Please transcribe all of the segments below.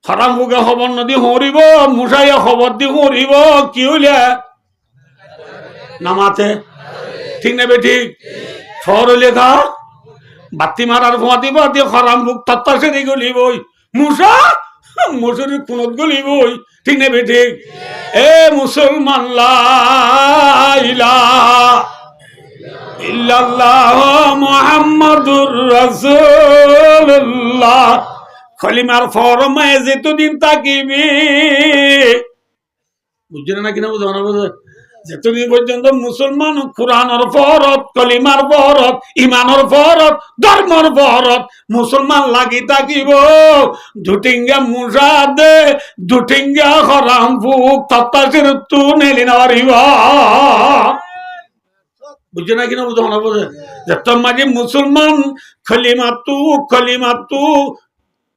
হারাম বুকে খবর নদী হরিব মুসাইয়া খবর দি হরিব কি হইলে নামাতে ঠিক নেবে ঠিক ফর লেখা বাতি মারার ফোয়া দিব দিয়ে হারাম বুক তত্তা সেরে গলিবই মুসা মুসুরি কুনত গলিবই ঠিক নেবে ঠিক এ মুসলমান লা ইলাহা ইল্লাল্লাহ মুহাম্মাদুর রাসূলুল্লাহ কলিমার ফরমায়ে যতদিন তাকিবি বুঝছেন না কিনা বুঝো না বুঝো যতদিন পর্যন্ত মুসলমান কোরআনের ফরজ কলিমার ফরজ ইমানের ফরজ ধর্মের ফরজ মুসলমান লাগি থাকিব দুটিঙ্গা মুসা দে দুটিঙ্গা হরাম ফুক তত্তাসির তু নেলি নারিবা বুঝছে না কিনা বুঝো না বুঝে যে তোর মাঝে মুসলমান খলিমাতু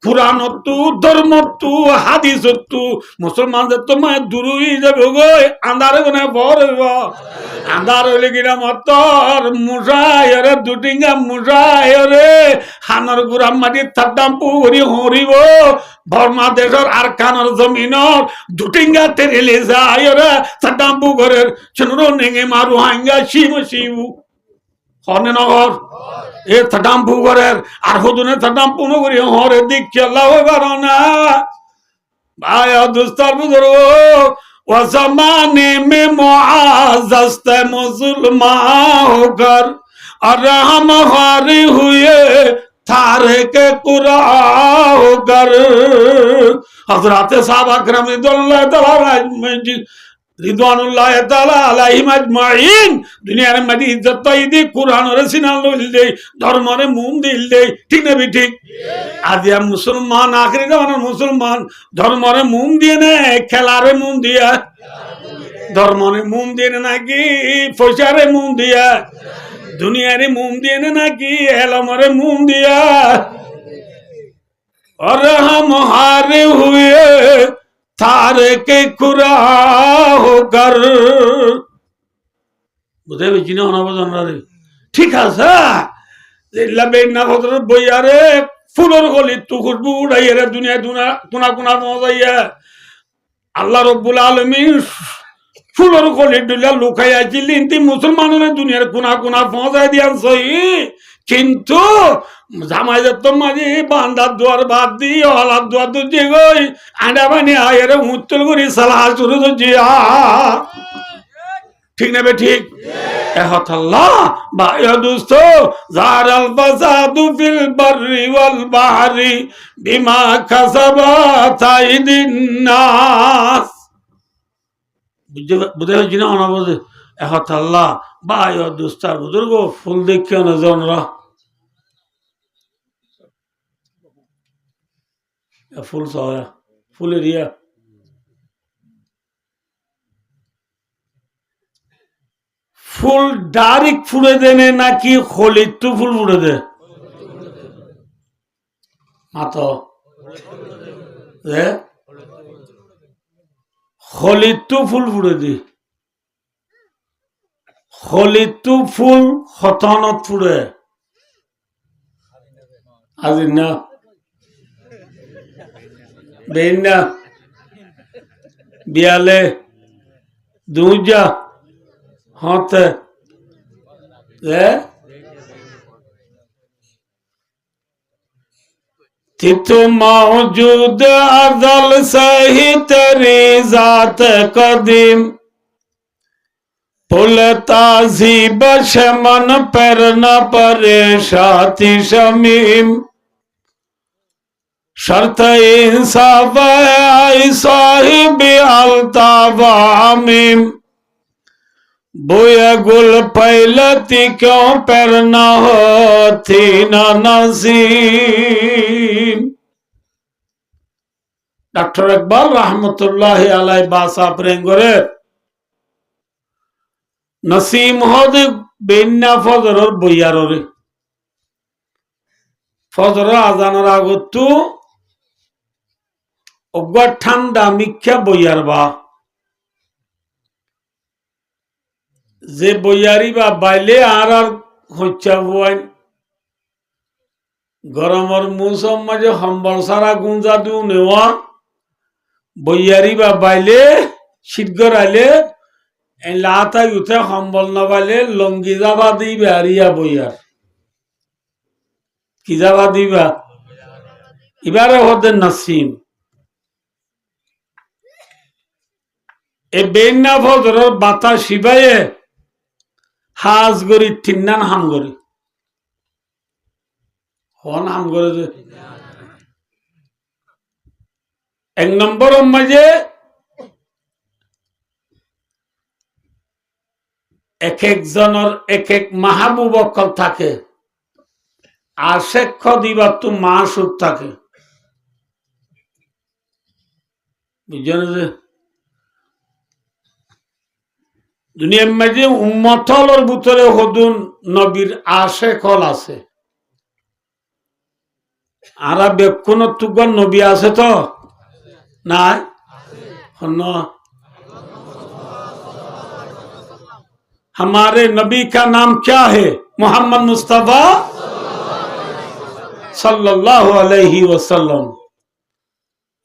কুরআনতু ধর্মতু হাদিসতু মুসলমান যে তোমায় দূর হয়ে যাবে গো আন্ধারে কোনে বড় হইব আন্ধার হইলে কিনা মতর মুসায়রে দুটিঙ্গা মুসায়রে হানর গুরাম মাটি থাড্ডাম পুরি হরিব বর্মা দেশের আর কানর জমিনর দুটিঙ্গা তেরেলে যায়রে থাড্ডাম পুরের চুনরো নেঙে মারু হাঙ্গা শিবু হনে নগর এ থাডাম পুরের আর হদুনে থাডাম পুনো করি হরে দিক খেলা হইবার না ভাই দুস্তার বুজুর্গ ও জমানে মে মুআজ্জাজ মুসলমান হোকর और हम हारे हुए थारे के कुरा होकर हजरत साहब अकरम রিদওয়ানুল্লাহ তাআলা আলাইহিম আজমাইন দুনিয়ার মধ্যে ইজ্জত পাই দি কুরআনের সিনাল লইল দেই ধর্মরে মুম দিল দেই ঠিক না ঠিক আজিয়া মুসলমান আখরি জামানার মুসলমান ধর্মরে মুম দিয়ে নে খেলারে মুম দিয়া ধর্মরে মুম দিয়ে নাকি পয়সারে মুম দিয়া দুনিয়ারে মুম দিয়ে নাকি এলমরে মুম দিয়া और हम हारे हुए थारे के कुरा होकर বুঝে বেশি না অনাবজন রে ঠিক আছে লাবে না ভদ্র বইয়ারে ফুলের গলি তু খুশবু উড়াইয়া রে দুনিয়া দুনা কোনা কোনা মজাইয়া আল্লাহ রব্বুল আলামিন ফুলের গলি দুলা লুকাইয়া ছিলেন তি মুসলমানের দুনিয়ার কোনা কোনা পৌঁছাই দিয়ার সহি কিন্তু জামাই তো মাঝে বান্দার দুয়ার বাদ দি হলার দুয়ার দুজি গই আন্ডা বানি আয়ের উত্তল করি সালাহ শুরু জিয়া ঠিক না বে ঠিক এহতাল্লাহ বা ইয়া দোস্ত জারাল ফাসাদু ফিল বাররি ওয়াল বাহরি বিমা কাসাবাত আইদিন নাস বুঝে জিনা না বুঝে এহতাল্লাহ বা ইয়া দোস্তার বুজুর্গ ফুল দেখিও না জনরা ফুল সয়া ফুলের ইয়া ফুল ডাইরেক্ট ফুড়ে দেনে নাকি খলিতু ফুল ফুড়ে দে মাতো খলিতু ফুল ফুড়ে দি খলিতু ফুল খতনত ফুড়ে আজি না বেইনা বিয়ালে দুজা হতে तितु मौजूद अज़ल सही तेरी जात कदीम पुल ताजी बशमन पर न परेशाती शमीम शर्त इंसाफ आई साहिब अल्ताफ आमीम बोया गुल पैलती क्यों पर न होती न नसीम डॉक्टर इकबाल रहमतुल्लाह अलैह बासा प्रेंगरे नसीम होद बेन्ना फजर और बोयार रे फजर आजानर আগতু অগা ঠান্ডা মিখ্যা বইয়ার বা যে বইয়ারি বা বাইলে আর হচ্ছা বই গরমের মৌসুম মাঝে হম্বল সারা গুঞ্জা দিও নেওয়া বইয়ারি বা বাইলে শীতগর আইলে লাতাই উঠে সম্বল নবাইলে লঙ্গি যাবা দিবে আরিয়া বইয়ার কি যাবা দিবা এবারে হদের নাসিম এ বেন্না ফজরের বাতা শিবায়ে হাজ গরি তিন্নান হাম গরি হন হাম করে যে এক নম্বর মাঝে এক একজনের এক এক মাহবুব অকল থাকে আশেক্ষ দিবার তো মাসুক থাকে বুঝছেন যে দুনিয়ার মাঝে উম্মতলর ভিতরে হদুন নবীর আশেকল আছে আরা বেক্ষণ তুগর নবী আছে তো নাই हमारे नबी का नाम क्या है मोहम्मद मुस्तफा सल्लल्लाहु अलैहि वसल्लम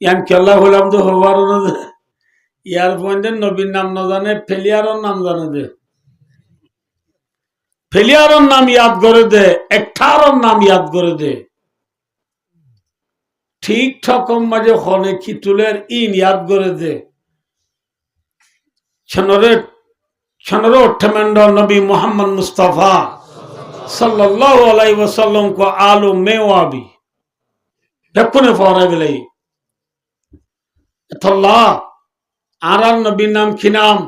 यान के अल्लाह हुलाम तो हवार यार पॉइंट नबीर नाम न जाने फेलियारों नाम जाने दे फेलियारों नाम याद करे दे एकठारों नाम याद करे दे ठीक ठाक मजे होने की तुलेर इन याद करे दे छनरे छनरो ठमेंडो नबी मोहम्मद मुस्तफा सल्लल्लाहु अलैहि वसल्लम को आलू मेवाबी देखने फौरा गले थल्ला आराम नबी नाम की नाम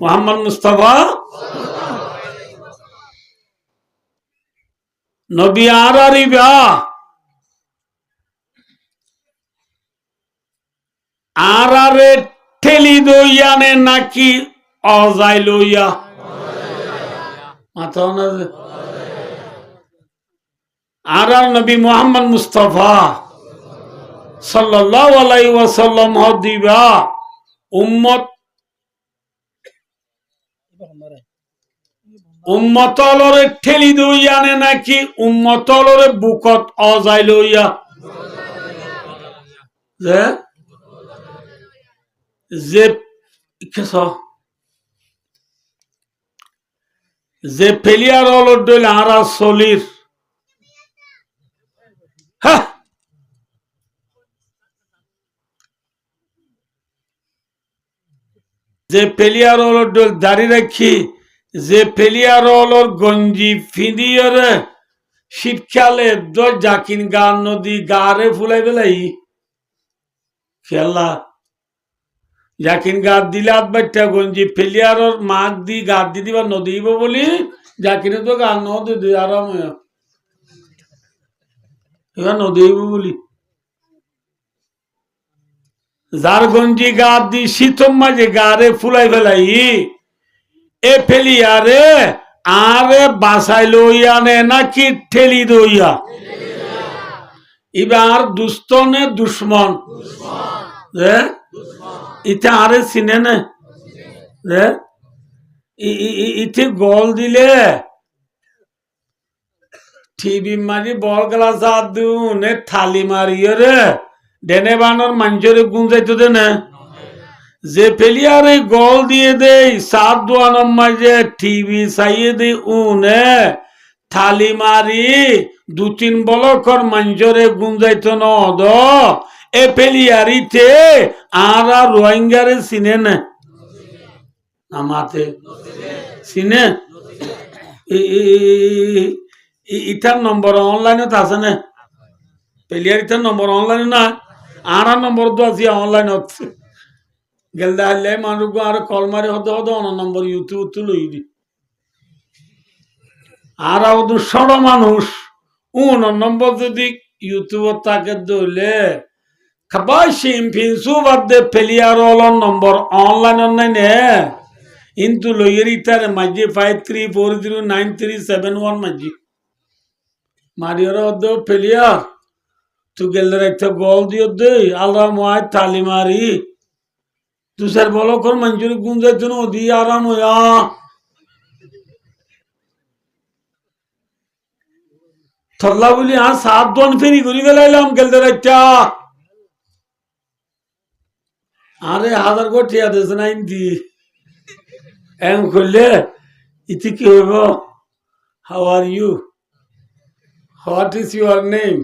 मोहम्मद मुस्तफा नबी आरारी ब्या आरारे ঠেলি দইয়া নে নাকি অজাই লইয়া মাথা না আর নবী মোহাম্মদ মুস্তাফা সাল্লাল্লাহু আলাইহি ওয়াসাল্লাম হদিবা উম্মত উম্মতলরে ঠেলি দইয়া নে নাকি উম্মতলরে বুকত অজাই লইয়া যে যে যে ফেলিয়ার অলডল আরা সলির যে ফেলিয়ার অলডল দাড়ি রাখি যে ফেলিয়ার অলর গঞ্জি ফিদিয়রে শীতকালে জাকিন গান নদী গারে ফুলাই বেলাই খেলা জাকিন গাদ দিলে আধ বাচ্চা গঞ্জি ফেলিয়ার মাঘ দি গাদ দি দিবা নদীব বলি জাকিনে তো গান নদী আরাম এবার নদীব বলি যার গঞ্জি গাদ দি শীতম মাঝে গারে ফুলাই ফেলাই এ ফেলিয়ারে আরে বাসাই লইয়া নে নাকি ঠেলি দইয়া এবার দুস্তনে দুশ্মন ইতে আরে চিনে না ইতে গোল দিলে টিভি মারি বল গলা সাত দুনে থালি মারিয়ে রে ডেনে বানর মাঞ্জরে গুঞ্জাইতো দে না যে ফেলিয়ারে গোল দিয়ে দেই সাত দোয়ানোর মাঝে টিভি চাইয়ে দে উনে থালি মারি দু তিন বলকর মাঞ্জরে গুঞ্জাইতো ন দ এ পেলিয়ারিতে আরা রোহিঙ্গারে চিনে না আমাতে চিনে ইটার নম্বর অনলাইনত আছে না পেলিয়ার ইটার নম্বর অনলাইনে না আরা নম্বর তো আছে অনলাইন হচ্ছে গেলদা হলে মানুষ আর কল মারি হতে হতে অন নম্বর ইউটিউব তো লই দি আর সড় মানুষ উন নম্বর যদি ইউটিউব তাকে দইলে খাবাই সিমফিন সুবাদে ফেলিয়ার অলন নম্বর অনলাইন নাই নে কিন্তু লইয়ের ইতার মাঝে 53409371 মাঝে মারিয়র অদ্দ ফেলিয়ার তু গেলে একটা গোল দিও দে আল্লাহ মায় তালি মারি তুষার বলো কর মঞ্জুরি গুঞ্জার জন্য দি আরাম হইয়া থল্লা বলি আর 7 দন ফেরি ঘুরি গেলাইলাম গেলতে রাখা আরে 1000 কোটি আছে না ইন্দি এম করলে ইতি কি হইব how are you what is your name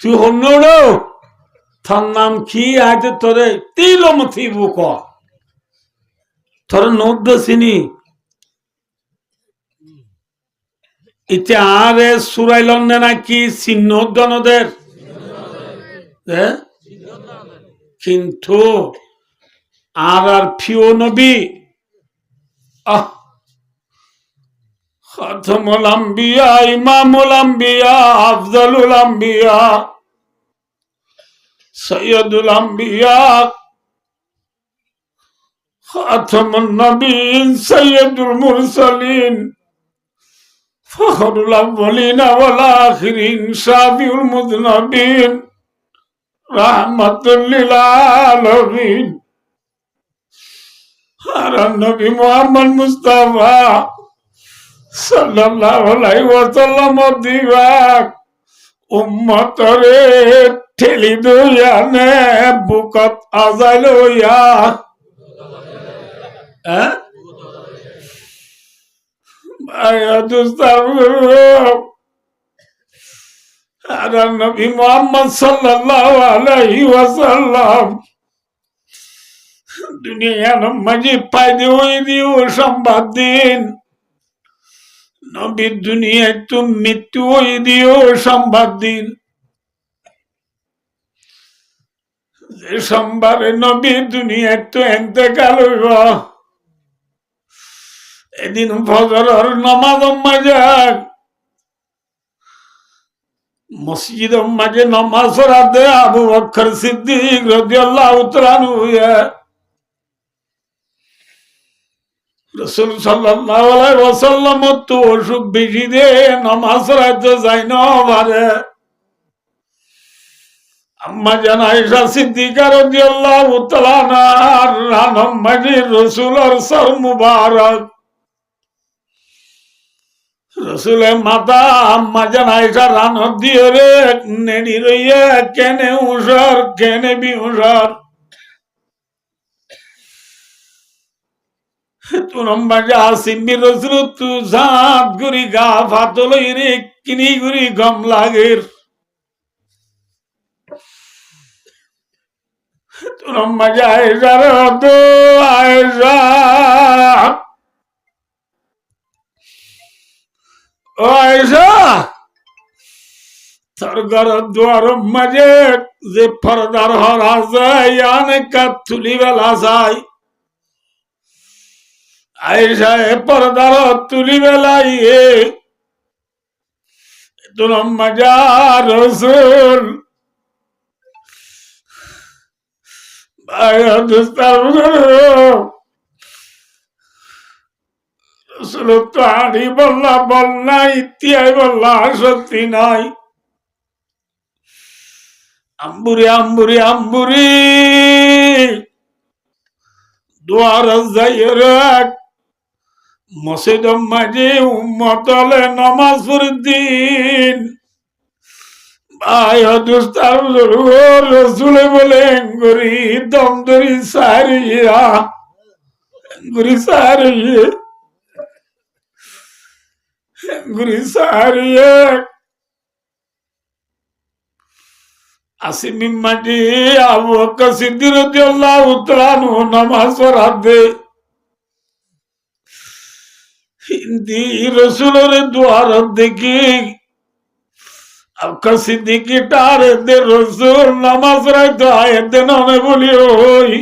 তুই হন্য তোর নাম কি আজ তোরে তিলমথি বুক তোর নোট চিনি ইতে আরে সুরাইলন নাকি চিহ্ন গণদের কিন্তু আর ফিও নবী খাতামুল আম্বিয়া ইমামুল আম্বিয়া আফজালুল আম্বিয়া সৈয়দুল আম্বিয়া খাতামুন নবীন সৈয়দুল মুরসালিন ফখরুল আউয়ালিন ওয়াল আখিরিন শাফিউল মুযনবিন রাহমাতুল লিল আলামিন আর নবী মুহাম্মদ মুস্তাফা সাল্লাল্লাহু আলাইহি ওয়াসাল্লাম দিবাক উম্মতরে ঠেলি দয়ানে বুকত আজাইলয়া আর নবী মুহাম্মদ সাল্লাল্লাহু আলাইহি ওয়াসাল্লাম দুনিয়ার মাঝে পাইদে ওই দিও সংবাদ দিন নবীর দুনিয়ায় তো মৃত্যু ওই দিও সংবাদ দিন যে সোমবারে নবীর দুনিয়ায় তো এতেকাল হইব এদিন ফজরের নামাজ মাঝে মসজিদ মাঝে নামাজ পড়াতে আবু বকর সিদ্দিক রাদিয়াল্লাহু তাআলা আনহু রাসূল সাল্লাল্লাহু আলাইহি ওয়াসাল্লাম তো অসুখ বেশি দে নামাজ পড়াতে যাই না পারে আম্মা জান আয়েশা সিদ্দিকা রাদিয়াল্লাহু তাআলা আনহার রানম মাঝে রাসূলের সর মুবারক রসুলের মাতা আম্মা জান আয়েশা রান দিয়ে রে নেড়ি রইয়া কেনে উষর কেনে বিউষর তুনম্বা যা সিম্বি রসুল তু জাত গুরি গা ফাতলই রে কিনি গুরি গম লাগের তুনম্বা যা আয়েশা রে তো আয়েশা ও আয়েশা তোর ঘর দুয়ার মাঝে যে পর্দার হরা যায় অনেক তুলি বেলা যায় আয়েশা এ পর্দার তুলি বেলাই তোর মজা রসুল রসুল তো আড়ি বললা বল নাই ইতিয়াই বললা সত্যি নাই আম্বুরি আম্বুরি আম্বুরি দুয়ার যাইয়ের মসজিদ মাঝে উম্মতলে নামাজ পড়িদিন ভাই দুস্তার রসুলে বলে গরি দম ধরি সারিয়া গুরি সারিয়ে গুরি সারিয়ে আসিমি মাঝে আবু বকর সিদ্দিক রাদিয়াল্লাহু তাআলা আনহু নামাজ পড়াতে হিন্দি রসুলের দুয়ার দেখি আবু বকর সিদ্দিক টার দে রসুল নামাজ রাইতো আয়াত ননে বলি ওই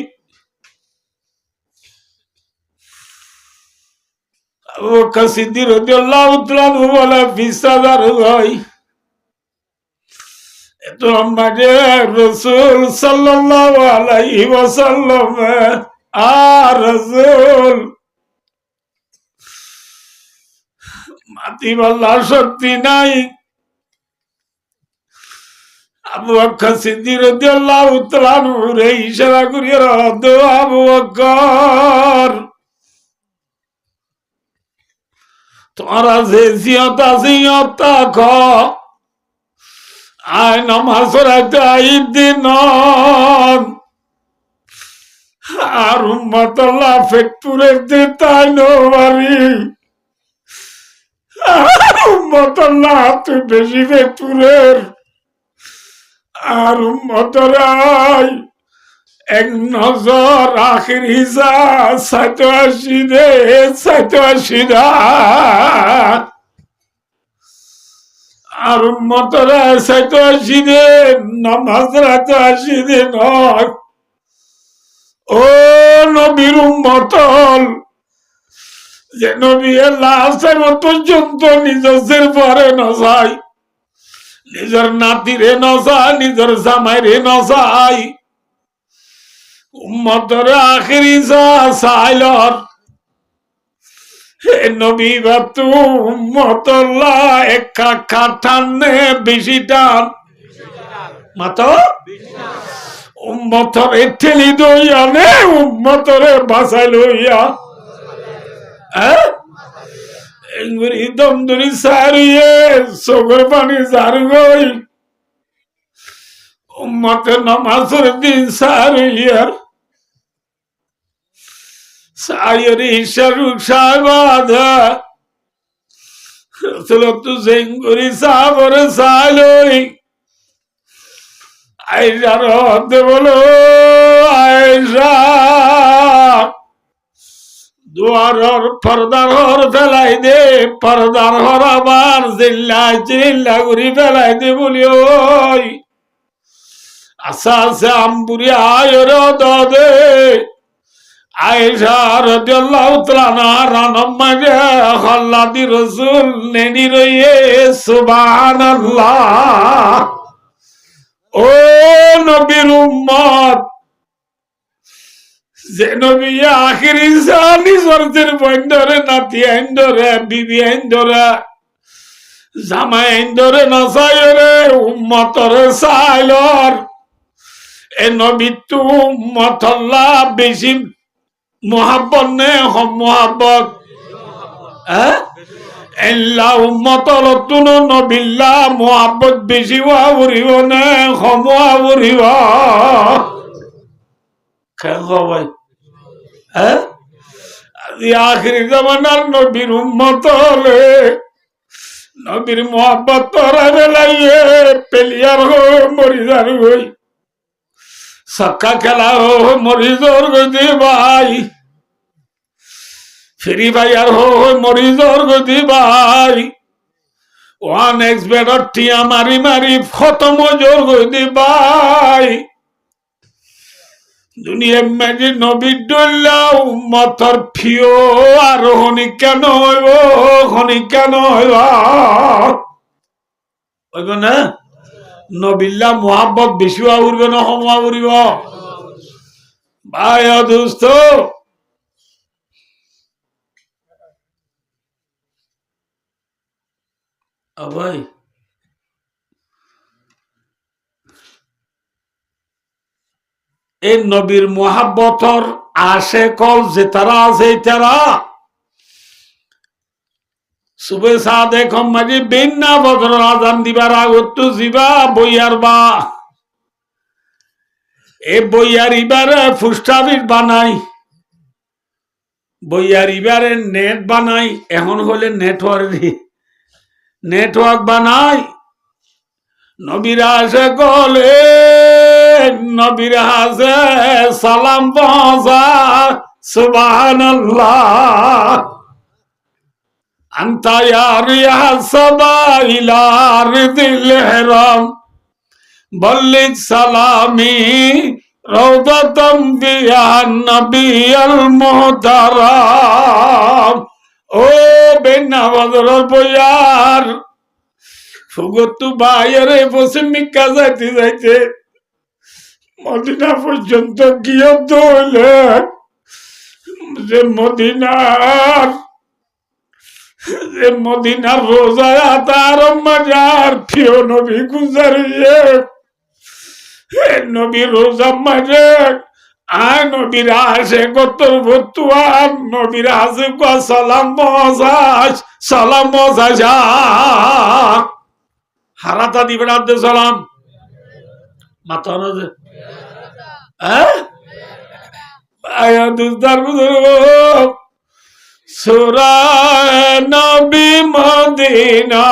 আবু বকর সিদ্দিক রাদিয়াল্লাহু তাআলা আনহু বলে 20,000 হয় তো মাঝে রসুল সাল্লাল্লাহু আলাইহি ওয়াসাল্লাম আর রসুল মাতি বল্লা শক্তি নাই আবু বকর সিদ্দিক রাদিয়াল্লাহু তাআলা আনহু রে ইশারা করিয়া দো আবু বকর তোমারা যে জিয়ত আছে ইয়তা খ আয় নামাজ পড়াইতে আইব দিন আর উম্মতল্লাহ ফেকপুরের যে তাই নবারি উম্মতল্লাহ তুই বেশি ফেকপুরের আর উম্মতরাই এক নজর আখির হিসা 87 দে 87 আর উম্মতরা 87 দে নামাজ রাতে 80 দে নয় ও নবীর উম্মতল যে নবী লাস্ট পর্যন্ত নিজের পরে নজাই নিজের নাতিরে নজাই নিজের জামাইরে নজাই উম্মতরে আখিরি চাইলর হে নবী বাতু উম্মতল্লাহ একা কাঠানে বেশি টান মাতো উম্মতরে ঠেলি দইয়া নে উম্মতরে বাঁচাই লইয়া দম ধরি সারিয়ে চোখের পানি সারি গই উম্মতের নামাজের দিন সারিয়া সাইরি শাহরুখ সাহেবাদ রসুলতু জেঙ্গুরি সাবরে সাইলই আইসা রহতে বলো আইসা দুয়ারর পর্দার হর ফেলাই দে পর্দার হর আবার চিল্লা ঘুরি ফেলাই দে বলি ওই আশা আছে আম্বুরি আয়র দে আয়েশা রাদিয়াল্লাহু তাআলা রানম মাঝে আল্লাহর রাসূল নেনি রইয়ে সুবহানাল্লাহ ও নবীর উম্মত যে নবী আখিরি জানি সরতের বন্ধরে নাতি আইন্দরে বিবি আইন্দরে জামাই আইন্দরে নসায়রে উম্মতরে সাইলর এ নবী তু উম্মতল্লাহ বেশি মোহাব্বত নে হম মোহাব্বত এল্লা উম্মতল তুনো নবিল্লা মোহাব্বত বেশি উড়িব নে হম উড়িব ভাই আখিরি জামানার নবীর উম্মতলে নবীর মোহাব্বত তোরা বেলাইয়ে পেলিয়ার হো মরিদার হই সক্কা খেলা হো মরিজর গদি ভাই ফ্রি ফায়ার হো মরিজর গদি ভাই ওয়ান এক্স বেডর টিয়া মারি মারি খতম জোর গদি ভাই দুনিয়া মেজি নবী ডল্লা উম্মতর ফিও আর হনি কেন হইব না নবিল্লা মোহাব্বত বেশি উড়বে না হমা উড়িব ভাই দোস্ত ভাই এই নবীর মোহাব্বতর আশে কল যে তারা আছে তারা সুবে সাদে কম্মাজি বিন্না বদর আজান দিবার আগত জিবা বইয়ার বা এ বইয়ার ইবারে ফুস্টাবিট বানাই বইয়ার ইবারে নেট বানাই এখন হলে নেটওয়ার্ক বানাই নবীরা আসে গলে নবীরা আসে সালাম পৌঁছা সুবহানাল্লাহ أنت يا ريح الصبا إلى أرض الحرام بلغ سلامي روضة بها النبي المحترم ও বেনা বদর বয়ার সুগত বাইরে পশ্চিমিকা যাইতে মদিনা পর্যন্ত গিয়ে দৌলে যে মদিনার রোজায় তার মাজার প্রিয় নবী গুজারিয়ে নবী রোজা মাঝে আয় নবীর আসে কত বতুয়ার নবীর আসে সালাম মজাজ হারাতা দিবে রাতে সালাম মাথা আয়া দুস্তার বুজুর্গ সূরা নবী মদিনা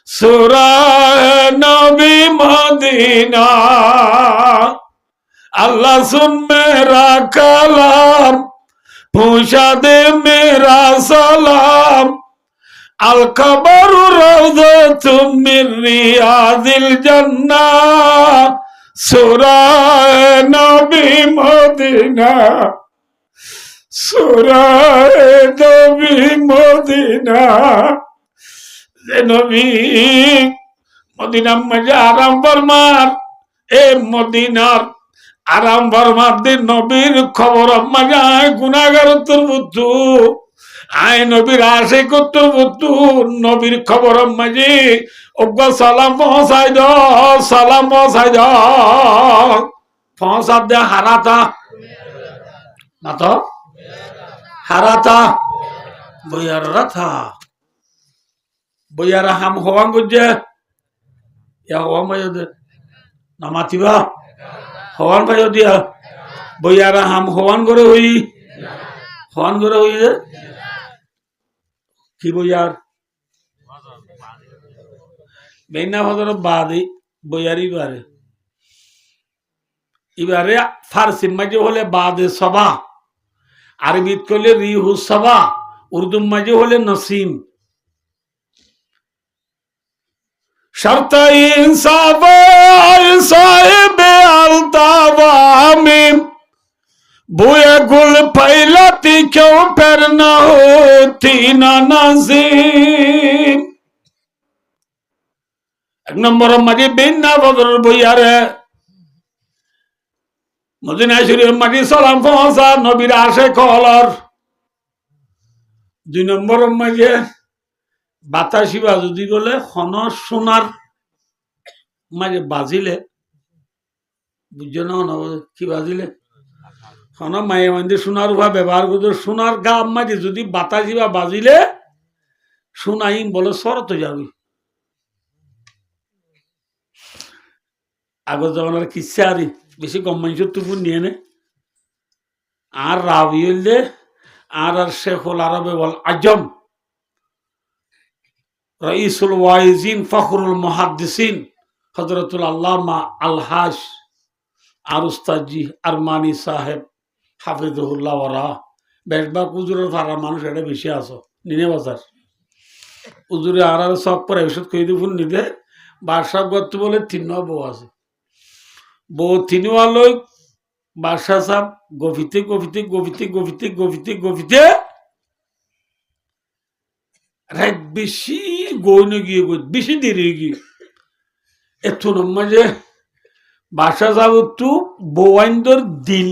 সূরা নবী মদিনা আল্লাহ সুন মেরা কালাম পৌঁছা দে মেরা সালাম আল কবর রওযাতুম মিন রিয়াদিল জান্নাহ সূরা নবী মদিনা সূরা নবী মদিনা যে নবী মদিনা মাঝে আরাম ফরমার এ মদিনার আরাম ফরমার দিন নবীর খবর মাঝে গুনাহগার তোর বুদ্ধু আয় নবীর আশে করতো বুদ্ধু নবীর খবর মাঝে অজ্ঞ সালাম পৌঁছাই পৌঁছা দে হারাতা না তো হারাতা বইয়ার রাথা বইয়ারা হাম হওয়ান বুঝছে ইয়া হওয়ান ভাই না মাতিবা হওয়ান ভাই দিয়া বইয়ারা হাম হওয়ান করে হই যে কি বইয়ার বেনা হজর বাদে বইয়ারই বারে এবারে ফার্সি মাঝে হলে বাদে সবা আরবিত করলে রিহু সবা উর্দু মাঝে হলে নসিম শর্ত ইনসাফ সাহেব আলতাওয়ামিম বুয়ে গুল ফैलाती क्यों पर न होती ना नसीब এক নম্বর মাঝে বেন্না বদর বইয়ারে মদিনা শরীফ মাঝে সালাম পৌঁছা নবীর আশে কলর দুই নম্বর মাঝে বাতাসি বাজুদি বলে হন সোনার মাঝে বাজিলে বুঝছো না কি বাজিলে হন মায়ে মন্দির সোনার উভা ব্যবহার করতো সোনার গাম মাঝে যদি বাতাসি বা বাজিলে সোনাইম বলে সরত যাবি আগর জমানার কিসে আরি বেশি কম মানুষের তুপুর নিয়ে নে আর রাবি হইলে আর শেখুল আরবে বল আজম রাইসুল ওয়াইজিন ফখরুল মুহাদ্দিসিন হযরতুল আল্লামা আলহাস আর উস্তাদজি আরমানি সাহেব হাফিজুল্লাহ ওরা বেশবা উজুরের ফারা মানুষ এটা বেশি আসো নিনে বাজার উজুরে আর সব পরে ওষুধ কই দিব নিতে বাদশাহ গত বলে তিন বউ আছে বউ তিনওয়া লই বাদশাহ সাহেব গফিতে রাত বেশি গইন গিয়ে বেশি দেরি গিয়ে এত মাঝে বাদশাহ সাহেব একটু বউয়াইন্দর দিল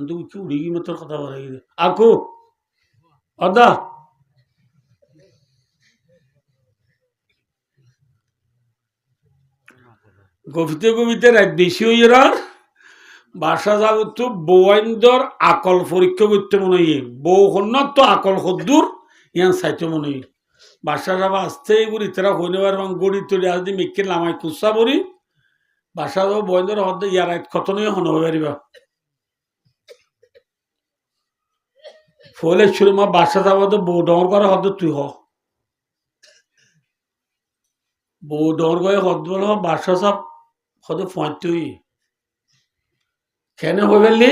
কি উড়ে গিয়ে মতো কথা বলা গিয়ে আকো অদা গফিতে রাত বেশি হয়ে আর বাসা যাব তো বউয়াইন্দর আকল পরীক্ষা করতে মনে হয় বউ হন্যর তো আকল হদ্দুর ইয়ান চাইতে মনে হয় বাসা যাব আসতে এগুলি তারা হয়ে নেবার এবং গড়ি তৈরি আসতে মেঘকে লামাই খুচা পড়ি বাসা যাব বউয়াইন্দর হদ্দ ইয়ার কত নয় হন হয়ে পারিবা ফলে ছিল মা বাসা যাব তো বউ ডর করে হদ্দ তুই হ বউ ডর করে হদ্দ বল বাসা সাপ হদ্দ ফোঁয়াতুই কেন হয়ে গেলি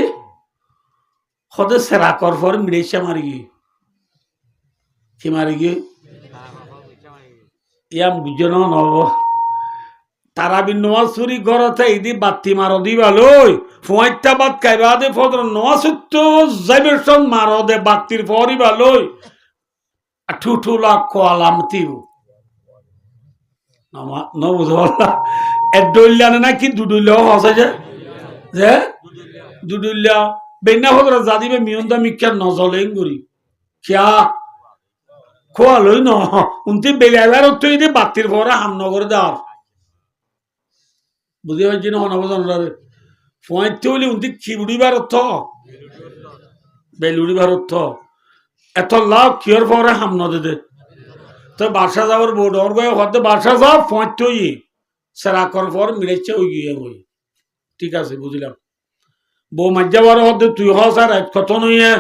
হদে সেরা কর পর মিড়েছে মারি গিয়ে কি মারি গিয়ে ইয়াম বুঝে নব তারা বি নোয়াজ চুরি ঘরতে ইদি বাতি মার দিবা লই ফোঁয়াইটা বাদ খাইবা দে ফদর নোয়াজ তো যাইবে সন মার দে বাতির পরিবা লই ঠুঠু লাখ আলামতিও ন বুঝলা এডলিয়ানে না কি দুডুলিয়াও হসে যে দুডুলিয়া বেনা হদর জাদিবে মিয়ন্দা মিক্ষার নজলেন করি কিয়া খোয়া লই ন উনতি বেলাইবার তুই দি বাতির পরে হামনগর দাও বুঝতে পারছি না অনাবজন পয়েন্ট হইলে উনতি খিবুড়িবার অর্থ বেলুড়িবার অর্থ এত লাভ কিয়র পরে হামন দে তো বাসা যাওয়ার বোর্ডর গয়ে হতে বাসা যাও পয়েন্ট হই সেরা কর পর মিলেছে ওই গিয়ে বই ঠিক আছে বুঝলাম বউ মাজ্জাবার হদে তুই হস আর এক কত নইয়ে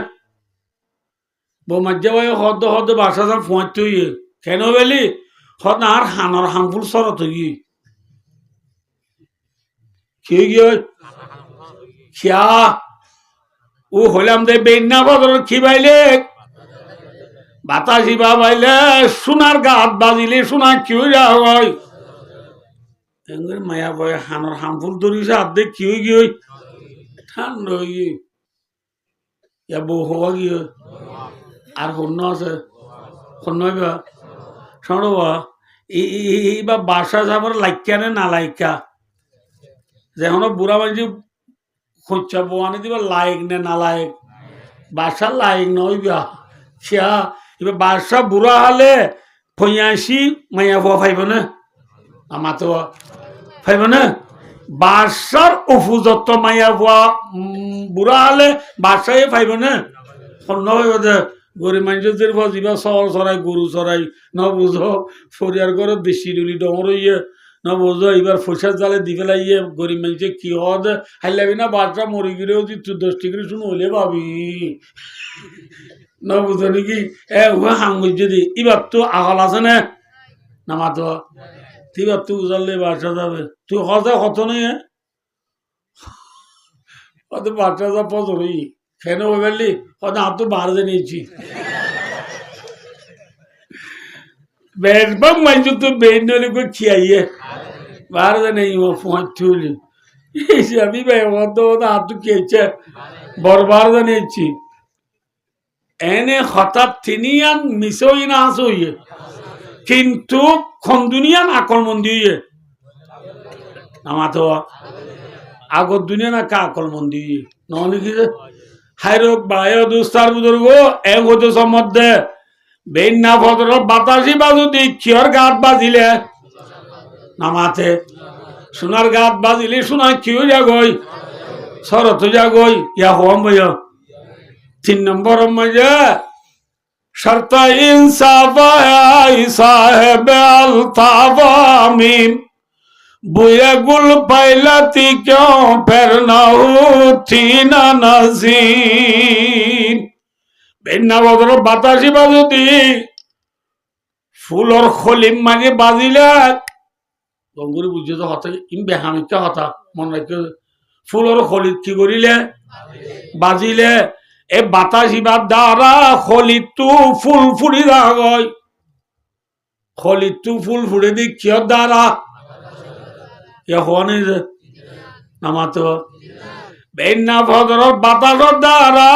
বউ মাজ্জাবাই হদ বাসা যা ফুয়ার তুই কেন বেলি হদ আর হানর হামফুল সরত গি কি গিয়ে খিয়া ও হইলাম দে বেন্না বদর কি বাইলে বাতাসি বা বাইলে সোনার গাত বাজিলে সোনা কি হয় মায়া বয় হানর হামফুল ধরিছে হাত দে কি গিয়ে ঠান্ডা হয়ে ইয়া বউ হওয়া গিয়ে আর শূন্য আছে শূন্য হইবা শোনবা এইবার বাসা যাবার লাইকা নে না লাইকা যেন বুড়া মানুষ খোঁচা বোয়ানি দিবা লাইক নে না লাইক বাসা লাইক নইবা সিয়া এবার বাসা বুড়া হলে ফইয়াসি মাইয়া বুয়া ফাইব না আমার তো ফাইব না বাসার উপযুক্ত মাইয়া বুয়া বুড়া হলে বাসায় ফাইব না শূন্য হইব দে গরিব মানুষের যিবা চল চড়াই গরু চড়াই ন বুঝ ফরিয়ার ঘর দেশি ডুলি ডর ইয়ে ন বুঝ এবার ফসার জালে দি পেলাইয়ে গরিব মানুষে কি হদ হাইলাবি না বাচ্চা মরি গিরেও তুই 10 করে শুনে হইলে ভাবি ন বুঝ নাকি হাঙ্গুর যদি এবার তো আগল আছে না নামা তো এবার তুই উজাললে বাচ্চা যাবে তুই হজে হত নেই হত বাচ্চা যা পজরই কেন বললি হয়তো আর তো বার জানিয়েছি বেশবাগ মানুষ তো বেন নলে কই খিয়াইয়ে বার জানাই পৌঁছলি আমি ভাই হতো আর তো খেয়েছে বরবার জানিয়েছি এনে হঠাৎ তিনি আর মিশই না আসইয়ে কিন্তু খন্দুনিয়ান আকল মন্দি হইয়ে আমার তো আগর দুনিয়া না কা আকল মন্দি নহলে কি হাইরোক বায়ু দুস্তার বুজুর্গ এক হতো সম্বন্ধে বেন না ভদ্র বাতাসি বাজু দি কিয়র গাত বাজিলে নামাতে সোনার গাত বাজিলে সোনা কিউ যাগই শরত যাগই ইয়া হম বই 3 নম্বর মজা শর্ত ইনসাফ আই সাহেব আলতাবামি বুয়া গুল পাইলাতি क्यों फिर ना थी ना नसीब বেন্না বদল বাতাসি বাজুতি ফুলর খলিম মাঝে বাজিলে গঙ্গুরি বুঝে তো হতা ইম বেহামিকা হতা মনে রাখে ফুলর খলি কি করিলে বাজিলে এ বাতাসি বাদ দ্বারা খলিতু ফুল ফুড়ি রাগয় খলিতু ফুল ফুড়ে দি কিয় দ্বারা হওয়া যে নামাতো বেন্না ভদ্র বাতাসর দ্বারা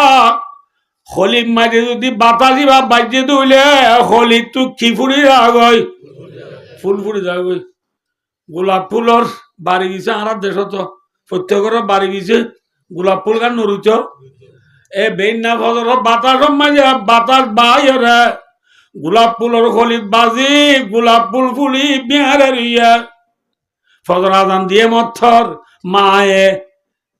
খলিম মাঝে যদি বাতাসি বা বাজিয়ে দিলে খলিত তো কি ফুড়ি রাগয় ফুল ফুড়ি যাগই গোলাপ ফুলর বাড়ি গেছে আর দেশ তো প্রত্যেকের বাড়ি গেছে গোলাপ ফুল গান নরুচ এ বেন্না ভদ্র বাতাসর মাঝে বাতাস বাইরে গোলাপ ফুলর খলিত বাজি গোলাপ ফুল ফুলি বিহারে রইয়া ফজর আজান দিয়ে মথর মায়ে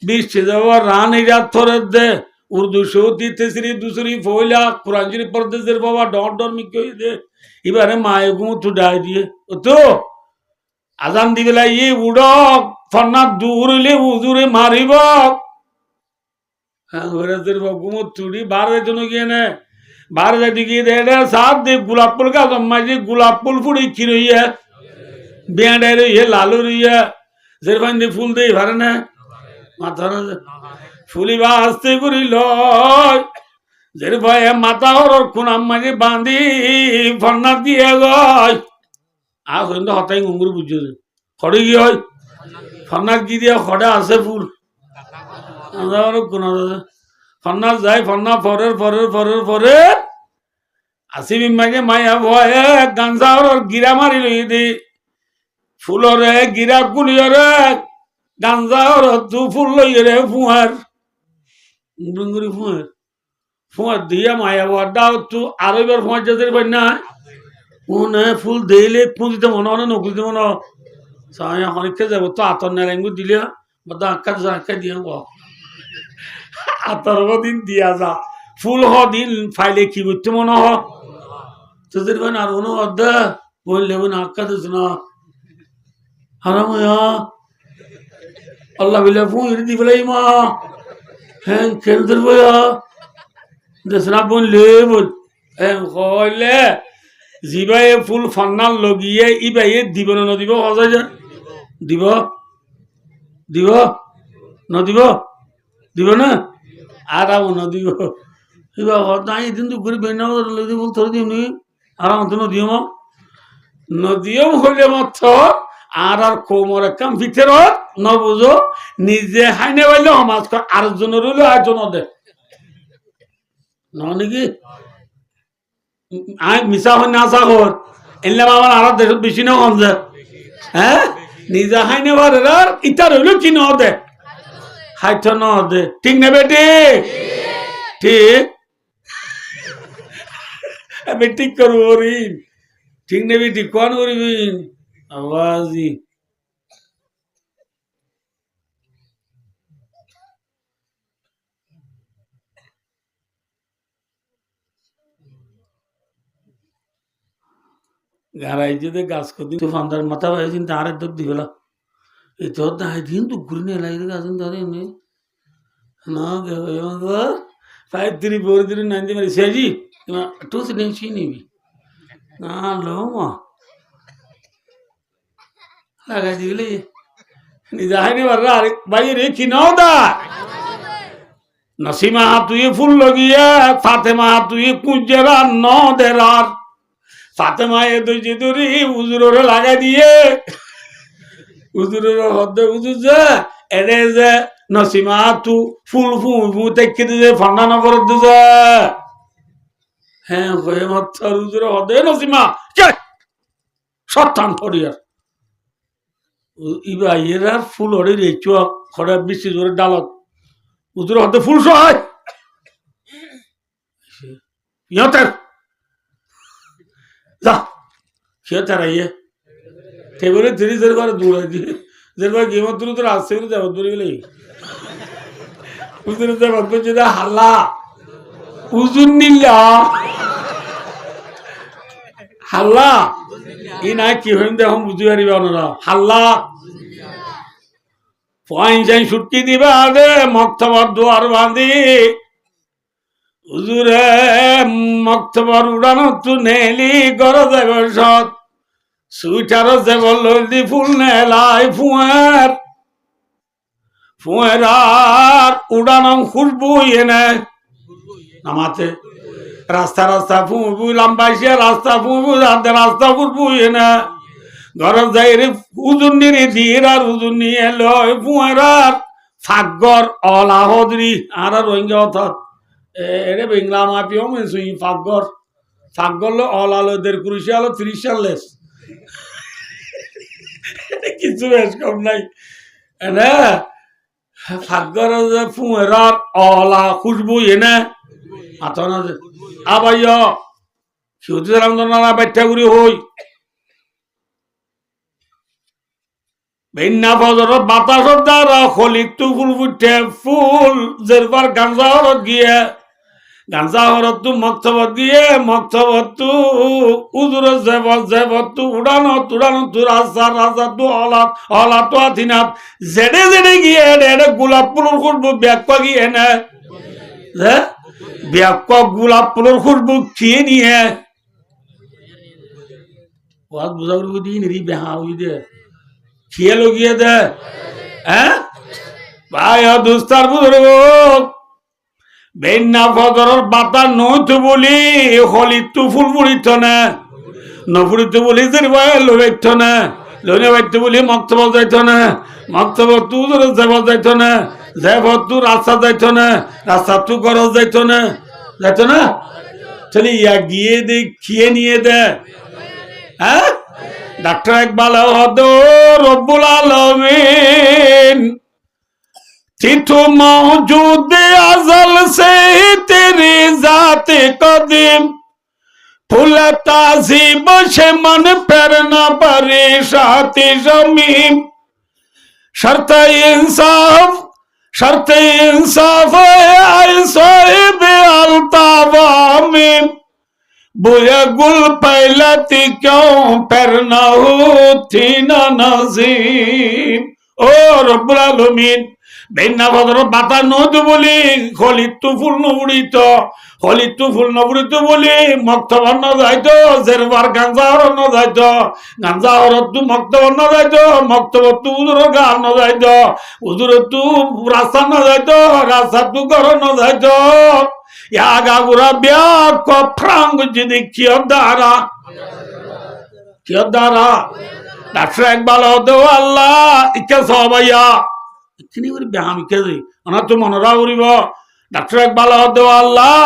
বৃষ্টি যাব রান ইরাত থরের দে উর্দু সৌদি তেসরি দুসরি ফইলা কোরআন শরীফ পর্দেশের বাবা ডর ডর মিকে দে এবারে মায়ে গুমু তুডাই দিয়ে ও তো আজান দিবেলা ই উড়ক ফন্না দূরলে উজুরে মারিব হ্যাঁ ওরাদের গুমু তুড়ি বারের জন্য গিয়ে নে বারে যাইতে গিয়ে দে সাত দে গোলাপ ফুল গাছ মাঝে গোলাপ ফুল ফুড়ি কি রইয়া বেঁড়ে রইয়ে লালু রইয়া যেরকম দিয়ে ফুল দেই ভারে না মাথা ফুলিবা আস্তে করিল যে ভয়ে মাথা হরর খুনাম মাঝে বাঁধি ফন্না দিয়ে গয় আর কিন্তু হতাই গুঙ্গুর বুঝছো খড়ে কি হয় ফন্না কি দিয়ে খড়ে আছে ফুল ফন্না যায় ফন্না ফরের ফরের ফরের ফরে আসিবি মাঝে মায়া ভয়ে গাঞ্জা হরর গিরা মারি লই দি ফুলরে গিরা কুলিয়রে গাঞ্জা হরর তু ফুল লই রে ফুয়ার ডুঙ্গুরি ফুয়ার ফুয়ার দিয়া মায়া ভয় দাও তু আরো এবার ফুয়ার যাদের পাই না উনে ফুল দিলে পুঁজিতে মনে হয় নকুলিতে মনে হয় অনেককে যাবো তো আতর নেড়াইঙ্গু দিলে বা আঁকা দিয়ে আতর দিন দিয়া যা ফুল হ দিন ফাইলে কি করতে মনে হ তোদের ভাই আর কোনো অর্ধা বললে আঁকা দিস না হারাম আল্লাহ বিল্লাহ ফুঁড় দি ফেলাই মা হ্যাঁ খেলতে বয়া দেশনা বললে বল হ্যাঁ কইলে জিবাই ফুল ফান্নাল লগিয়ে ইবাই দিব না নদিব হজা যা দিব দিব নদিব দিব না আরাম নদিব এবার নাই দিন তো করে বেনা লদি বল থরে দিমনি আরাম তো নদিও নদিও হইলে মাত্র আর কোমর কাম ভিতরত নবুঝো নিজে হাইনে পাইলে সমাজ আর জনের হইলে আরেকজন দে নাকি আই মিশা হয় না চা হর এলে আমার আর দেশত বেশি না কম যে হ্যাঁ নিজে হাইনে পারে আর ইটার হইলেও কি ন দে হাইট ন দে ঠিক না বেটি ঠিক আমি ঠিক করবো রিন ঠিক না বেটি কোন করিবিন আওয়াজি গারাই যদি গাছ কদি তো ফান্দার মাথা বাইছিন তারে দব দিবেলা এই তো দাই দিন তো ঘুরনে লাগে গাছন ধরে এমনি না গে আমাদের ফাইভ দিন ফোর দিন নাইন দিন মারি সেজি টু সিনেন চিনিবি না লো মা লাগাই দিলে নিজে হাইনি বার আরে বাইরে কি নাও দা নসিমা তুই ফুল লগিয়ে ফাতেমা তুই কুজেরা ন দেরার ফাতেমা এ দুই দূরি উজুরের লাগাই দিয়ে উজুরের হদ্দে উজুর যে এনে যে নসিমা তু ফুল ফু দেখে দিয়ে ফান্ডা নগর যে হ্যাঁ হয়ে মাত্র উজুরের হদ্দে নসিমা কে সত্যান ফরিয়ার ইবা এরার ফুল হরে রে চুয়া খড়া বেশি জোরে ডালত উজুরের হদ্দে ফুল সহায় ইয়তের যা খেয়ে তারাইয়ে টেবিলে ধীরে ধীরে করে দৌড়াই দিয়ে যেরকম গেমত দূরে তোর আসছে যাব দূরে গেলে উজুরে যাব করছে হাল্লা উজুর নিল্লা হাল্লা ই নাই কি হইম দেখো বুঝি পারিবা ওনারা হাল্লা পয়েন্ট চাই ছুটকি দিবা আগে মক্তবর দুয়ার বাঁধি হুজুরে মক্তবর উড়ানো তু নেলি গর দেব সৎ সুইটার দেব লদি ফুল নেলাই ফুয়ের আর উড়ানো খুশবু এনে নামাতে রাস্তা রাস্তা ফুবু লম্বাইছে রাস্তা ফুবু রাস্তা খুশবু এনে ঘর যাই রে হুজুর নিয়ে ধীর আর হুজুর নিয়ে লয় ফুয়ের আর ফাগর অলাহদ্রি আর রোহিঙ্গা অর্থাৎ এরে বেংলা মাপিও মেসুই ফাগর ফাগর লো অল আলো 30 সাল লেস কিছু বেশ কম নাই না ফাগর ফুয়েরার অলা খুশবু এনে আতনা আবাইয়া শিউতি রামদনা ব্যাখ্যা করি হই বেন্না ফজর বাতাসর দ্বারা খলিকটু ফুল ফুটে ফুল জেরবার গাঞ্জা হরত গিয়ে গাঞ্জা হরত মক্তবত গিয়ে মক্তবত উজুর জেবত উড়ানো তু রাজা তু অলা তো আথিনাত জেডে জেডে গিয়ে এডে গোলাপ ফুলর খুশবু ব্যাখ্যা গিয়ে না ব্যাখ্যা গোলাপ ফুলর খুশবু খেয়ে নিয়ে ওয়াজ বুঝা করবো দিন রি বেহা হই দে খেয়ে লগিয়ে দে হ্যাঁ ভাই দুস্তার বুঝুর্গ বেন্না ফজরের বাতা নইতো বলি হলিতো ফুল ফুড়িত না নফুড়িত বলি যে লোবাইত না লোনে বাইতে বলি মক্তব যাইত না মক্তব তু যাব যাইত না যাব তু রাস্তা যাইত না রাস্তা তু গরজ যাইত না চলে ইয়া গিয়ে দে খেয়ে নিয়ে দে হ্যাঁ डॉक्टर इकबाल रब्बुल आलमीन थी तो मौजूद अज़ल से तेरी जात कदीम फुल ताज़ीब शमन पर न परेशाती ज़मीन शर्त इंसाफ आए साहिब अल्तावामीन बुया गुल पहलती क्यों पर न होती न नजीम ও রব্বুল আলামিন বেন্না বদর বাতা নদ বলি খলিত ফুল নবুড়িত খলিত ফুল নবুড়িত বলি মক্তবর ন যাইতো জেরবার গাঞ্জার ন যাইতো গাঞ্জা হরত মক্তবর ন যাইতো মক্তবর তু উজুর গার ন যাইতো উজুর তু রাস্তা ন যাইতো রাস্তা তু ঘর ন যাইতো ইয়াগা গুরা বিয়া ক ফ্রাঙ্গ যদি কিয়দারা ডাক্তার একবার হতো আল্লাহ ইচ্ছা সবাইয়া এখানে করি ব্যায়াম ইচ্ছা যাই ওনার তো মনোরা করিব ডাক্তার একবার হতো আল্লাহ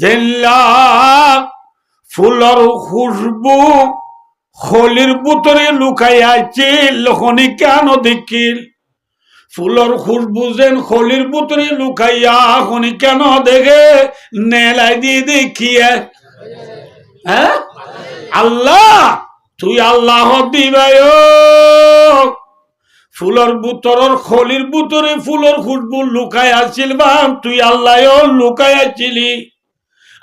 জেল্লা ফুলর খুশবু খলির বুতরে লুকাইয়াছিল খনি কেন দেখিল ফুলর খুশবু যেন খলির বুতরে লুকাইয়া খনি কেন দেখে নেলাই দিয়ে দেখিয়ে হ্যাঁ আল্লাহ তুই আল্লাহ দিবায় ফুলর বুতরর খলির বুতরে ফুলর খুশবু লুকাই আছিল বা তুই আল্লাহ লুকাই আছিলি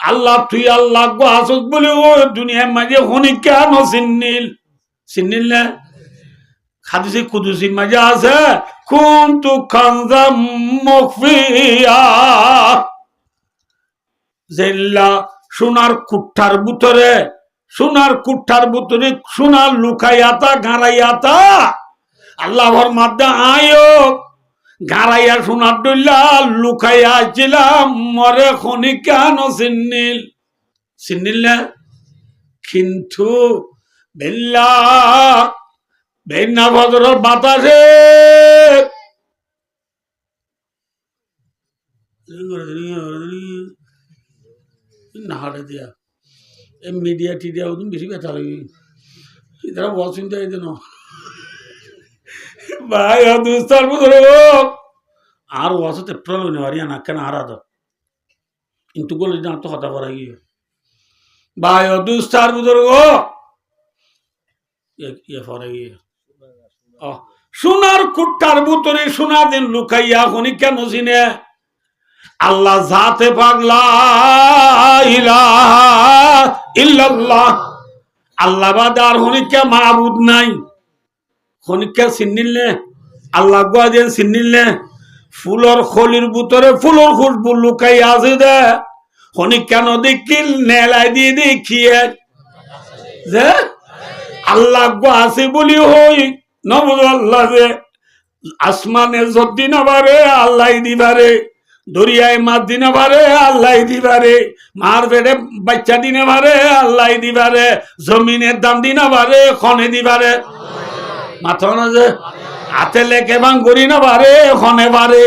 আল্লাহ তুই আল্লাহ গো আসত বলে ও দুনিয়ার মাঝে হনি কেন চিন্নিল না হাদিসে কুদুসির মাঝে আছে কুনতু কানজাম মুখফিয়া জেল্লা সোনার কুঠার ভিতরে সোনার লুকাইয়াতা গাড়াইয়াতা আল্লাহর মাধ্যমে আয়ো গাড়াইয়া সোনার ডইলা লুকাইয়া ছিলাম মরে খনি কেন চিন্নিল না কিন্তু বেন্না ভদ্র বাতাসে না হাটে দিয়া এই মিডিয়া টিডিয়া ওদিন বেশি ব্যথা লাগে এরা বলছেন তো এই জন্য ভাই দুস্তার বুঝলো আর ওয়াসতে প্রলো নেওয়ারিয়া না কেন হারা তো কিন্তু বলে না তো হতা করা গিয়ে ভাই দুস্তার বুঝলো ইয়ে ফরে গিয়ে সোনার কুট্টার ভিতরে সোনা দিন লুকাইয়া খনি কেন চিনে আল্লাহ জাতে পাগলা ইলাহা ইল্লাল্লাহ আল্লাহ বাদ আর হনিকা মাবুদ নাই হনিকা চিন্নিলে আল্লাহ গোয়াজেন চিন্নিলে ফুলর খলির ভিতরে ফুলর খুশবু লুকাই আছে দে হনি কেন দেখিল নেলাই দিয়ে দেখিয়ে যে আল্লাহ গো আছে বলি হই নবুজ আল্লাহ যে আসমানে যদি না পারে আল্লাহ দিবারে দরিয়ায় মাছ দিনে পারে আল্লাহ দিবারে মার পেটে বাচ্চা দিনে পারে আল্লাহ দিবারে জমিনের দাম দিনে পারে খনে দিবারে মাথা না যে হাতে লেখে বাং করি না পারে খনে পারে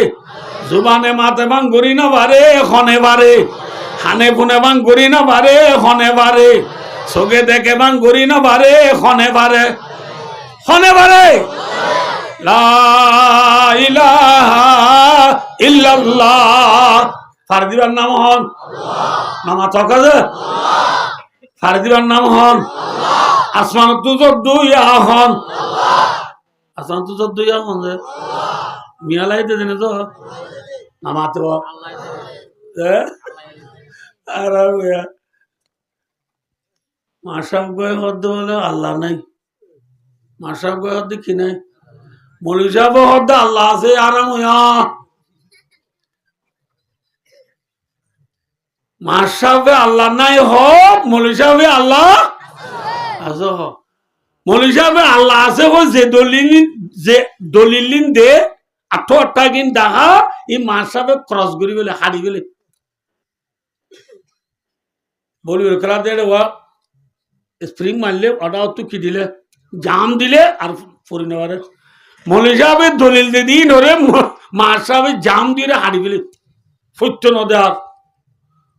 জুবানে মাথে বাং করি না পারে খনে পারে হানে ফুনে বাং করি না পারে খনে পারে চোখে দেখে বাং করি না পারে খনে পারে লা ইলাহা ইল্লাল্লাহ ফারদিবার নাম হন নামা তকাজে ফারদিবার নাম হন আসমান তুজর দুই হন আসমান তুজর দুই হন যে মিয়ালাইতে দেনে তো নামাতে আর মাসাব গয়ে হদ্দ বলে আল্লাহ নাই মাসাব গয়ে হদ্দ কি নাই মৌলী সাহেব হদ্দ আল্লাহ আছে আরাম মাস সাহেবে আল্লাহ নাই হোক মৌলী সাহেবে আল্লাহ আছে হোক মৌলী সাহেবে আল্লাহ আছে হোক যে দলিলিন দে 8 কিন দেখা এই মাস সাহেবে ক্রস করি বলে হারি গেলে বলি খেলা দে স্প্রিং মারলে ওটা তো কি দিলে জাম দিলে আর পরি নেবারে মৌলী সাহেবের দলিল দিন ওরে মাস সাহেবের জাম দিয়ে হারি গেলে সত্য নদে আর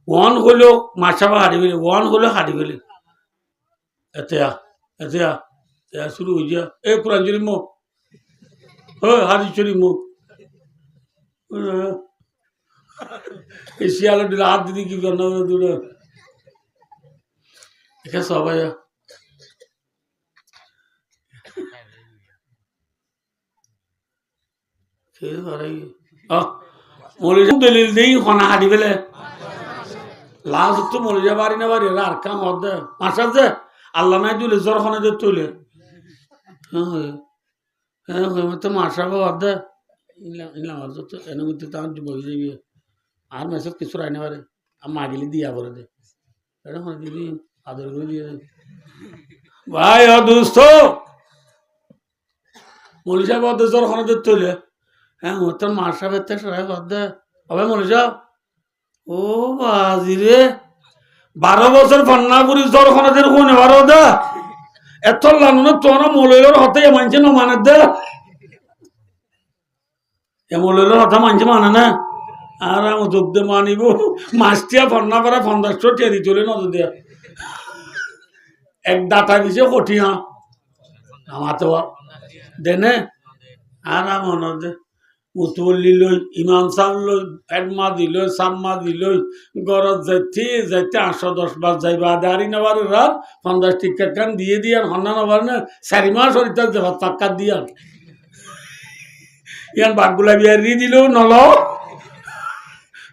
ওয়ান হলেও মাসাবা হারি গেলে ওয়ান হলেও হারি গেলে এতে শুরু হয়ে যা এ পুরাঞ্জলি মুখ হারিচুরি মুখ শিয়ালে দিলে হাত দিদি কি কর দূরে দেখে সবাই দলিল দেই খনা হারি ফেলে লাল তো মরে যা বাড়ি না বাড়ি আর কাম হদে মাসার যে আল্লাহ নাই তুলে জ্বর খনে যে তুলে হ্যাঁ তো মাসাব অর্ধে ইলাম অর্ধ তো এনে করতে তার বই যাবি আর মেসেজ কিছু রাইনে পারে আর মাগিলি দিয়া করে দে এটা হয় দিদি আদর করে দিয়ে দে ভাই অদুস্থ মনীষা বদ্ধ জ্বর খানে তুলে হ্যাঁ তোর মাসাব এতে সরাই বদ্ধে হবে মনীষা ও বাজি রে 12 বছর ফন্নাপুরি জ্বর খানে কোনে বারো দে এত লানো তোর মৌলের হতে মানছে না মানে দে মৌলের হতা মানছে মানে না আর যোগ দে মানিব মাছটিয়া ফন্না পারা 50 টিয়া দি চলে নজর দিয়া এক ডাটা দিছে কঠিয়া আমার তো দেনে আর মনে দে মুতবল্লি লই ইমাম সাহেব লই একমা দিল সাম্মা দিল গরজ যাইতে যাইতে 810 বার যাইবা দাঁড়ি নেবার রাত 50 টিকা কান দিয়ে দিয়ে হন্না নেবার না 4 মাস হইতে যাবা টাকা দিয়া ইয়ান বাগগুলা বিয়ারি দিল নল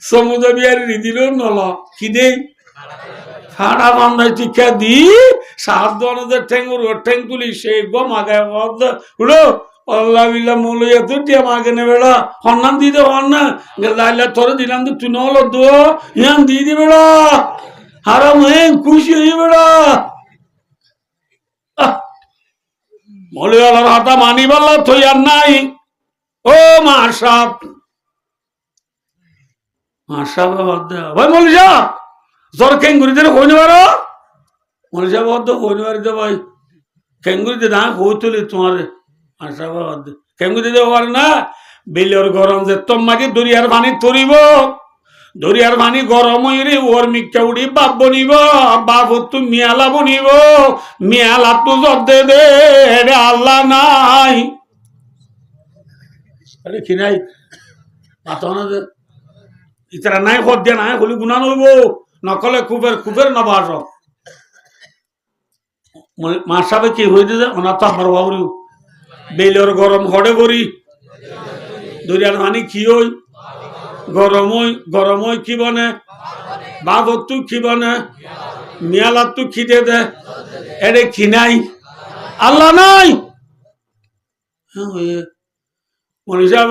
সমুদ্র বিয়ারি দিল নল কি দেই ফাড়া 50 টিকা দি 7 ঠেঙ্গুর ঠেং তুলি সেই গম আগায় উড়ো আল্লাহ বিল্লাহ মৌলিয়া তো টিয়া মাকে নেবেড়া হন্নান দিয়ে দে হন্না লাইলা তোরে দিলাম তো তুই নল দো ইয়ান দিয়ে দি বেড়া হারাম খুশি হয়ে বেড়া মৌলিয়ালার হাতা মানি বাল্লা থই আর নাই ও মাসাব মাসাব ভাই মৌলিয়া জ্বর খেঙ্গুরি দিয়ে কইনে পারো মৌলিয়া বদ্ধ কইনে পারিতে ভাই খেঙ্গুরিতে না কই তুলি তোমার আশা কেমন দিতে পারে না বেলের গরম যে তোমাকে দরিয়ার পানি তরিব দরিয়ার পানি গরম হইরে ওর মিক্কা উড়ি বাপ বনিব বাপ তু মিয়ালা বনিব মিয়ালা তু জর্দে দে আল্লাহ নাই আরে কি নাই মাথা না যে ইতারা নাই খদ দিয়া নাই হলি গুণা নইব নকলে কুবের নবাস মাসাবে কি হয়ে দিতে ওনার তো আমার বাবুরি বেলের গরম হড়ে করি দরিয়ার পানি কি হই গরম হই কি বনে বাপ তুই কি বনে মিয়ালা তুই খিদে দে এরে কি নাই আল্লাহ নাই মনীষা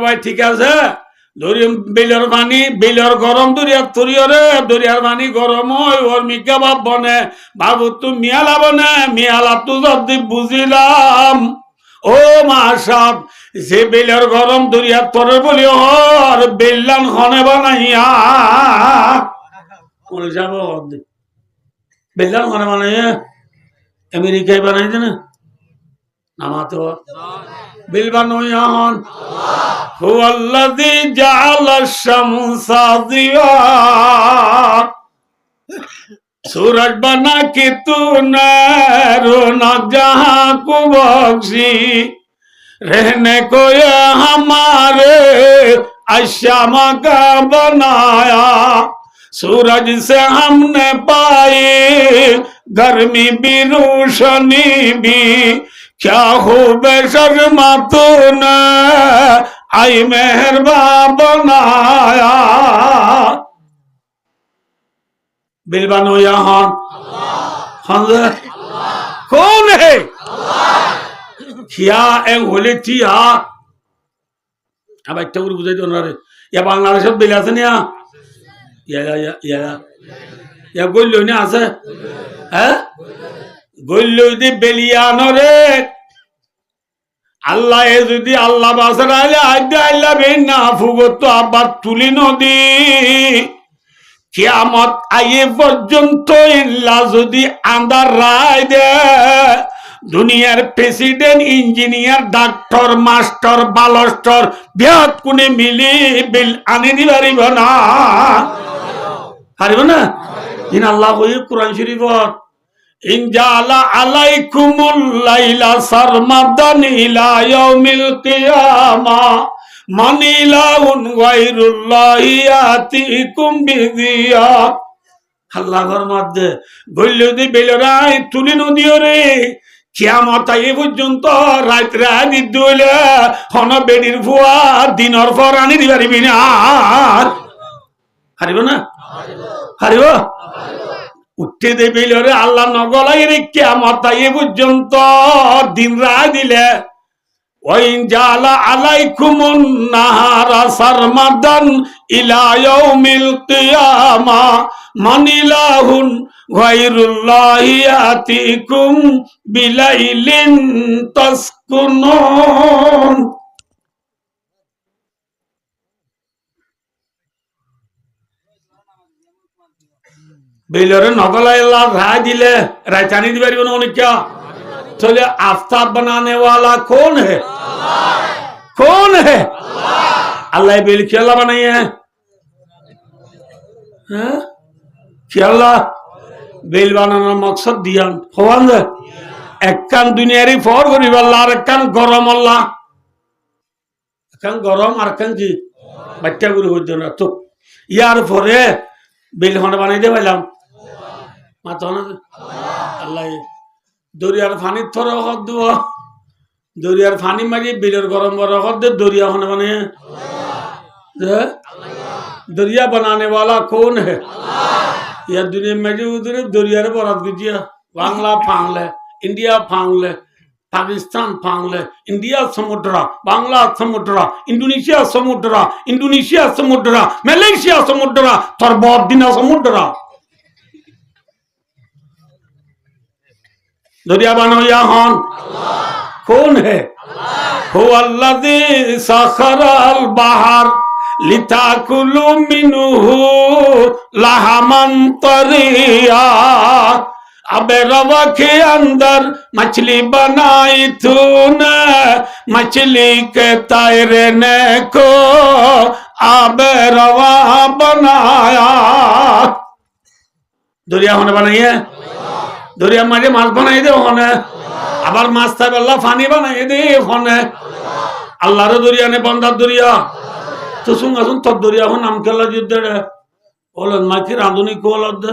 ভাই ঠিক আছে বেলের পানি বেলের গরম দরিয়ার তরিয়রে দরিয়ার পানি গরম হয় ওর মিকা বাপ বনে বাপ তুই মিয়ালা বনে মিয়ালা তুই যদি বুঝিলাম ও মাসাব যে বেলের গরম দরিয়ার তরে বলি হর বেল্লান হনে বানাইয়া যাব বেল্লান হনে বানাইয়া আমেরিকায় বানাইছে না নামাতো বিল বানাইয়া হন হুয়াল্লাযী জাআলা আশ-শামসা দিয়া सूरज बना के तूने रोना जहां को बख्शी रहने को ये हमारे अशामा का बनाया सूरज से हमने पाई गर्मी भी रोशनी भी क्या खूब शर्मा तूने आई मेहरबान बनाया बिलबानो यहाँ कौन है क्या एक होले थिया अब একটা করে বুঝাই দাও না রে ইয়া বাংলাদেশে বিল আছে না ইয়া গইলো না আছে হ্যাঁ গইলো দি বেলিয়ানো রে আল্লাহ যদি আল্লাহ বাসরাইলে আইদা আল্লাহ বেনা ফুগত আবার তুলি নদী কিয়ামত আয়ে পর্যন্ত ইল্লা যদি আন্দার রায় দে দুনিয়ার প্রেসিডেন্ট ইঞ্জিনিয়ার ডাক্তার মাস্টার বালস্টার বিয়াত কোনে মিলি বিল আনি দি পারিব না পারিব না ইন আল্লাহ কই কুরআন শরীফত ইন জালা আলাইকুমুল লাইলা সারমাদান ইলা ইয়াউমিল কিয়ামা মানিলাউন গায়রুল্লাহি আতিকুম বিদিয়া আল্লাহর মধ্যে বললো দি বেলরাই তুলি নদিও রে কিয়ামত আই পর্যন্ত রাত রাত দিলে হন বেডির ফুয়া দিনর পর আনি দি পারিবি না হারিব না হারিব উঠতে দে বেলরে আল্লাহ নগলাই রে কিয়ামত আই পর্যন্ত দিন রাত দিলে ওয়াইন জালা আলাইকুমুন নাহারা সারমাদান ইলা ইয়াউমিল কিয়ামা মানিলাহুন গায়রুল্লাহি আতিকুম বিলাইলিন তাসকুনুন। বেলরে নগলাই আল্লাহ রায় দিলে রায় চানি দিতে পারিব না অনেক চলে आफ्ताब बनाने वाला कौन है? कौन है? अल्लाह बेल की अल्लाह बनाई है कि अल्लाह बेल बनाना मकसद दिया होवान एक कान दुनियारी फौर करी अल्लाह एक कान गरम अल्लाह एक कान गरम और कान की बच्चा गुरु हो जाना तो यार फौरे बेल होने बनाई दे भाईलाम माता होना अल्लाह দরিয়ার পানি থর হদ দিব দরিয়ার পানি মারি বিলের গরম বড় হদ দে দরিয়া होने बने दरिया बनाने वाला कौन है? यह दुनिया में जो उधर दरिया रे बरात गुजिया बांग्ला फांगले इंडिया फांगले पाकिस्तान फांगले इंडिया समुद्र बांग्ला समुद्र इंडोनेशिया समुद्र मलेशिया समुद्र थर बहुत दिन समुद्र दरिया बनोया हन कौन है? हो अल्लाज़ी सखरल बहर लिताकुलु मिनहु लहमन तरिया अबे रवा के अंदर मछली बनाई तूने मछली के तैरने को अबे रवा बनाया। दरिया होने बनाई है दरिया माঝে মাছ বানাই দে ওখানে আবার মাছ তাই আল্লাহ পানি বানাই দে ওখানে আল্লাহর দরিয়া নে বান্দার দরিয়া তো শুন আসুন তোর দরিয়া হন নাম কেলা যুদ্ধে বলেন মাকি রাঁধুনি কোলদ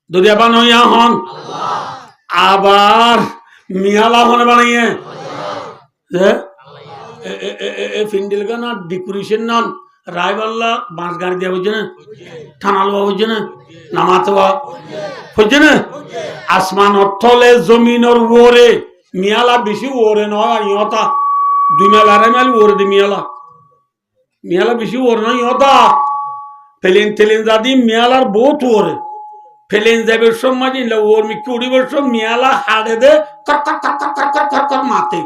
দরিয়া বানাইয়া হন আবার মিয়ালা হনে বানাইয়ে এ ফিন্ডিল का ना डेकोरेशन ना रायवाला बांस गाड़ दिया बुझे ना थानालवा बुझे ना नामातवा बुझे ना आसमान अर्थले जमीन और वोरे मियाला बेशी वोरे ना योता दुनियाला रे माल वोरे दे मियाला बेशी वोरे ना योता प्लेन तेलेन जादी मियाला बहुत वोरे प्लेन जाबे समाजी ला वोर में कुड़ी वर्षो मियाला हाड़े दे कर कर कर कर कर कर कर माते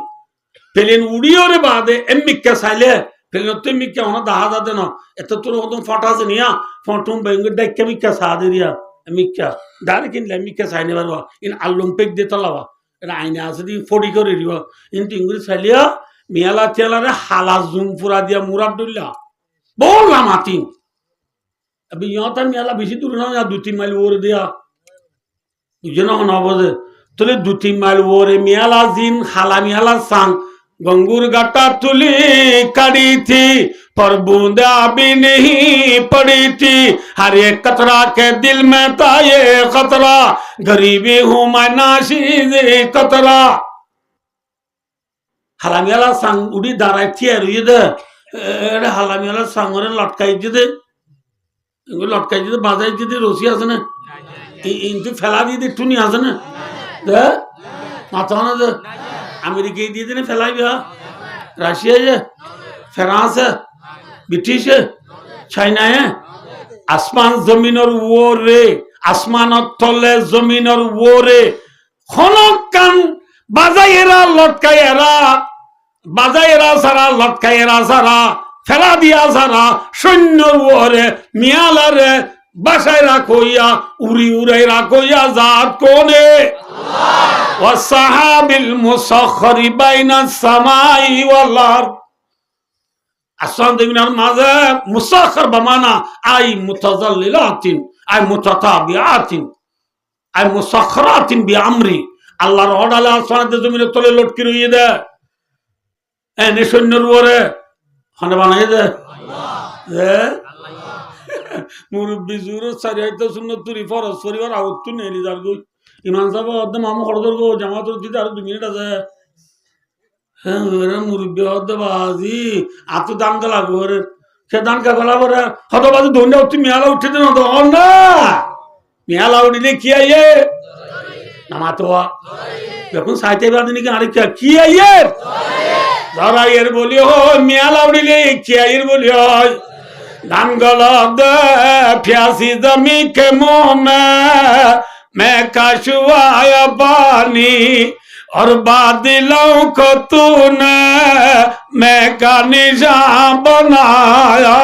प्लेन उड़ी और बादे एमिक्का साले प्लेन तो मिक्का होना दाहा दादे ना इतना तो रोदों फटा से नहीं आ फटूं बेंगे डेक के मिक्का सादे रिया मिक्का दारे किन ले मिक्का साइने वाला इन अल्लुम्पिक देता लावा इन आईने आसे दी फोड़ी कर रिया इन तो इंग्लिश सालिया मियाला चला रे हाला ज़ूम पूरा दिया मुराद डुल्ला बोल ना माती अभी यहाँ तक मियाला बिशी दूर ना या 2-3 माइल वोर दिया मुझे ना होना बोले तो ले 2-3 माइल वोरे मियाला जिन हाला मियाला सांग गंगूर गाटा तुली कड़ी थी पर बूंदा भी नहीं पड़ी थी हर एक कतरा के दिल में था ये खतरा गरीबी हूँ मैं नाशीज़ कतरा हाला मियाला सांग उड़ी दाराई थी ये दे हाला मियाला सांग और लटकाई जिदे इनको लटकाई जिदे बाज़ाई जिदे रोसी आसे ना इनको फैला दी दे टूनी आसे ना दे माता ना दे अमेरिका दिए थे ना फैलाई भी रशिया है फ्रांस है ब्रिटिश है चाइना है आसमान जमीन और वो रे आसमान और तले जमीन और वो रे खनकान बाजायरा सारा लटकायरा सारा फैला दिया सारा शून्य वो रे मियाला रे बसाई रखो या उरी उड़ाई रखो या जात कोने वसहाबिल मुसख्खरी बैना समाई वल अर्द आसमान जमीन माज़े मुसख्खर बमाना आई मुतज़ल्लिलातिन आई मुतताबिआतिन आई मुसख्खरातिन बिअम्री अल्लाह रोडाला आसमान जमीन तले लटकी रही दे ए निशन्नर वरे खाने बनाए दे मुरब्बी जरूरत सारी तो सुन्नत तुरी फरज परिवार आउट तू नहीं लिजार गो इमान साहब अद्दे मामू खड़दर गो जमात और दिदार 2 मिनट আছে হ্যাঁ মেরে মুরব্বি হদ্দে বাজি আতু দান দলা গোরে সে দান কা গলা বরে হদ বাজি দন্ডা উঠি মিয়ালা উঠে দেন তো না মিয়ালা উঠিলে কি আইয়ে নামাতোয়া এখন সাইতে বাদ নাকি আরে কি আইয়ের জরাইয়ের বলি হয় মেলা উড়িলে কি আইয়ের বলি হয় ধান গলদ ফিয়াসি জমি কে মোমে मैं कशुआया पानी और बादलों को तूने मैं का निशान बनाया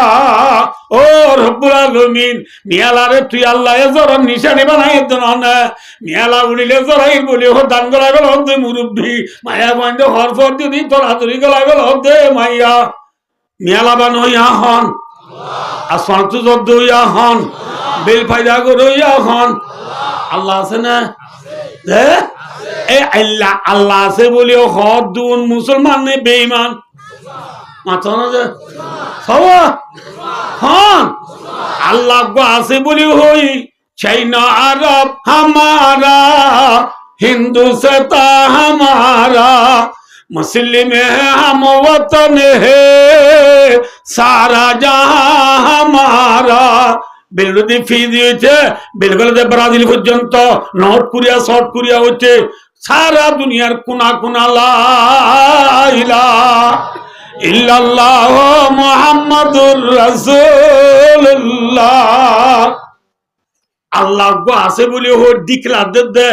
और रब्बुल आलमीन मियाला रे तू अल्लाह ए जरा निशानी बनाई दना ने मियाला उड़िले जरा ই বলি ও দান গলা গল দে মুরব্বি মায়া বন্ধ হর ফর দি তোর হাতুরি গলা গল দে মাইয়া মিয়ালা বানো ইয়া হন আসমান তু যদ ইয়া হন বিল ফায়দা করো ইয়া হন আল্লাহ আছে না আল্লাহ আল্লাহ আছে বলিও হদ দুন মুসলমান নে বেঈমান মাথা না যে সব হন আল্লাহ গো আছে বলিও হই চাইনা আরব हमारा हिंदू सता हमारा मुस्लिम है हम वतन है सारा जहां हमारा বিলুদি ফিজি হচ্ছে বিলগুলোতে ব্রাজিল পর্যন্ত নর্থ কোরিয়া সাউথ কোরিয়া হচ্ছে সারা দুনিয়ার কোনা কোনা লা ইলাহা ইল্লাল্লাহ মুহাম্মাদুর রাসূলুল্লাহ আল্লাহ গো আছে বলি হয় ডিক্লার দে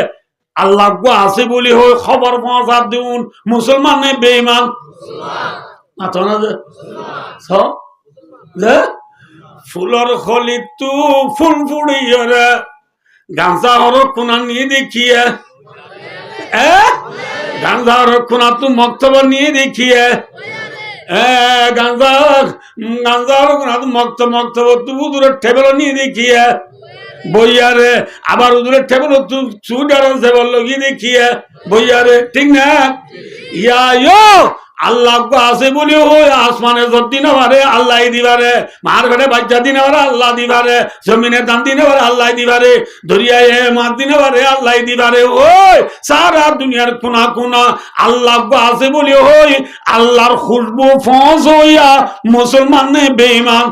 আল্লাহ গো আছে বলি হয় খবর পৌঁছা দিউন মুসলমান নে বেঈমান মুসলমান মাথা না যে সব যে ফুলর খলি তু ফুল ফুড়িয়ে রে গাঁজা হর কোনা নিয়ে দেখিয়ে গাঁজা হর কোনা তু মক্তব নিয়ে দেখিয়ে গাঁজা গাঁজা হর কোনা তু মক্তব তু উদুরের টেবিল নিয়ে দেখিয়ে বইয়ারে আবার উদুরের টেবিল তু সুডার টেবিল লগিয়ে দেখিয়ে বইয়ারে ঠিক না ইয়া ইয়ো আল্লাহ আছে বলি হয় আসমানে জোর দিনে পারে আল্লাহ দিবারে মার ঘরে বাচ্চা দিনে পারে আল্লাহ দিবারে জমিনের দান দিনে পারে আল্লাহ দিবারে দরিয়ায় মাছ দিনে পারে আল্লাহ দিবারে ওই সারা দুনিয়ার কোনা কোনা আল্লাহ আছে বলি হয় আল্লাহর খুশবু ফোঁস হইয়া মুসলমান নে বেঈমান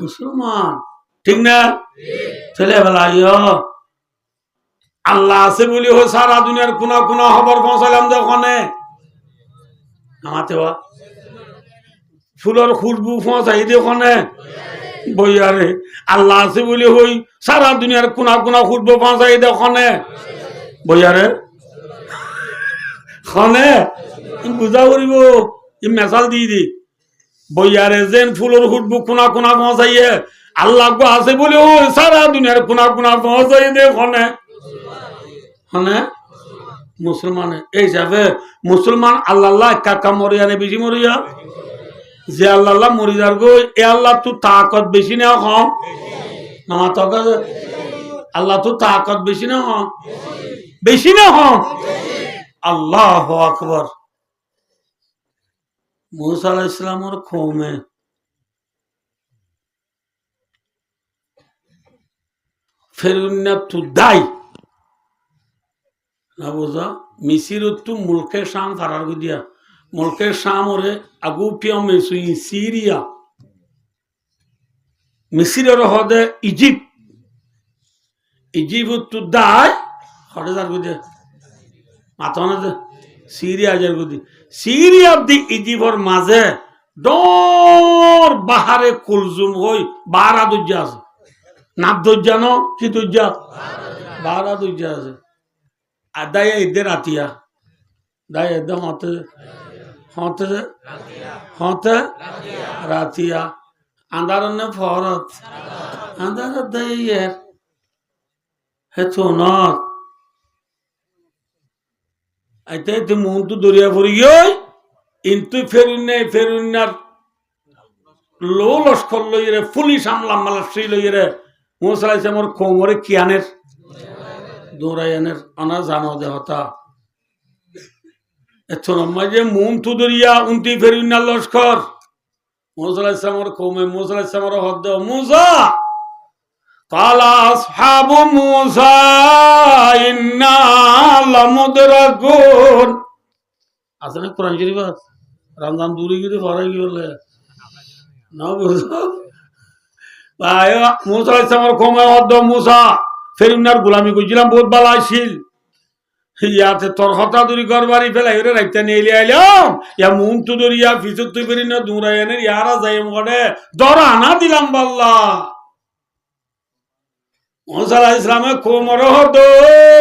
মুসলমান ঠিক না ছেলেবেলা আল্লাহ আছে বলি হয় সারা দুনিয়ার কোনা কোনা খবর পৌঁছালাম ওখানে আমাতে ফুলের খুশবু পৌঁছাই দে ওখানে বইয়ারে আল্লাহ আছে বলি হই সারা দুনিয়ার কোনা কোনা খুশবু পৌঁছাই দে ওখানে বইয়ারে খনে বুঝা করিব ই মেসাল দি দি বইয়ারে যেন ফুলের খুশবু কোনা কোনা পৌঁছাইয়ে আল্লাহ আছে বলি হই সারা দুনিয়ার কোনা কোনা পৌঁছাই দে ওখানে হ্যাঁ মুসলমান এই হিসাবে মুসলমান আল্লাহ কাকা মরিয়া নে বেশি মরিয়া যে আল্লাহ মরিয়ার গো এ আল্লাহ তু তাকত বেশি না কম নামা তো আল্লাহ তু তাকত বেশি না কম বেশি না কম আল্লাহু আকবার মুসা আলাইহিস সালামের কওমে ফেরুন্না তু দাই না বোঝা মিসির তু মুলকে শাম ফারার দিয়া মুলকে শাম ওরে আগু পিয়া মেসুই সিরিয়া মিসিরের হদে ইজিপ্ট ইজিপ্ট তু দাই হদে যার গুদে মাথা না যে সিরিয়া যার গুদি সিরিয়া দি ইজিপ্টর মাঝে ডর বাহারে কুলজুম হই বারা দুজ্জা আছে নাব দুজ্জা ন কি দুজ্জা বারা দুজ্জা আছে আদায় এদের আতিয়া দায় এদের হতে হতে হতে রাতিয়া আন্দার নে ফরত আন্দার দাইয়ের হেতু নট আইতে তে মন তো দরিয়া পড়ি গই কিন্তু ফেরুন্নার লো লস্কর লইরে পুলিশ আমলাম মালাশ্রী লইরে মুসালাইছে মোর কোমরে কিয়ানের দৌড়াইয়ানের আনা জানো দেহতা এথর মাঝে মন তু দরিয়া উন্তি ফেরুন্নার লস্কর মুসালাইসামর কৌমে মুসালাইসামর হদ্দ মুসা কালা আসহাবু মুসা ইন্না লামুদরাকুন আসলে কোরআন শরীফ রমজান দূরে গিয়ে ভরা গিয়ে বলে না বুঝো ভাই মুসালাইসামর কৌমে হদ্দ মুসা ফেরুন্নার গোলামি করছিলাম বহুত ভালো আসিল ইয়াতে তোর হতা দূরি গরবারি ফেলাই ওরে রাইতে নিয়ে আইলাম ইয়া মুন তু দরিয়া ফিসুত তুই বেরি না দূরাইনের ইয়ারা যাই মনে দরা আনা দিলাম বাল্লা মুসা আলাইহিস সালামে কোমর হতো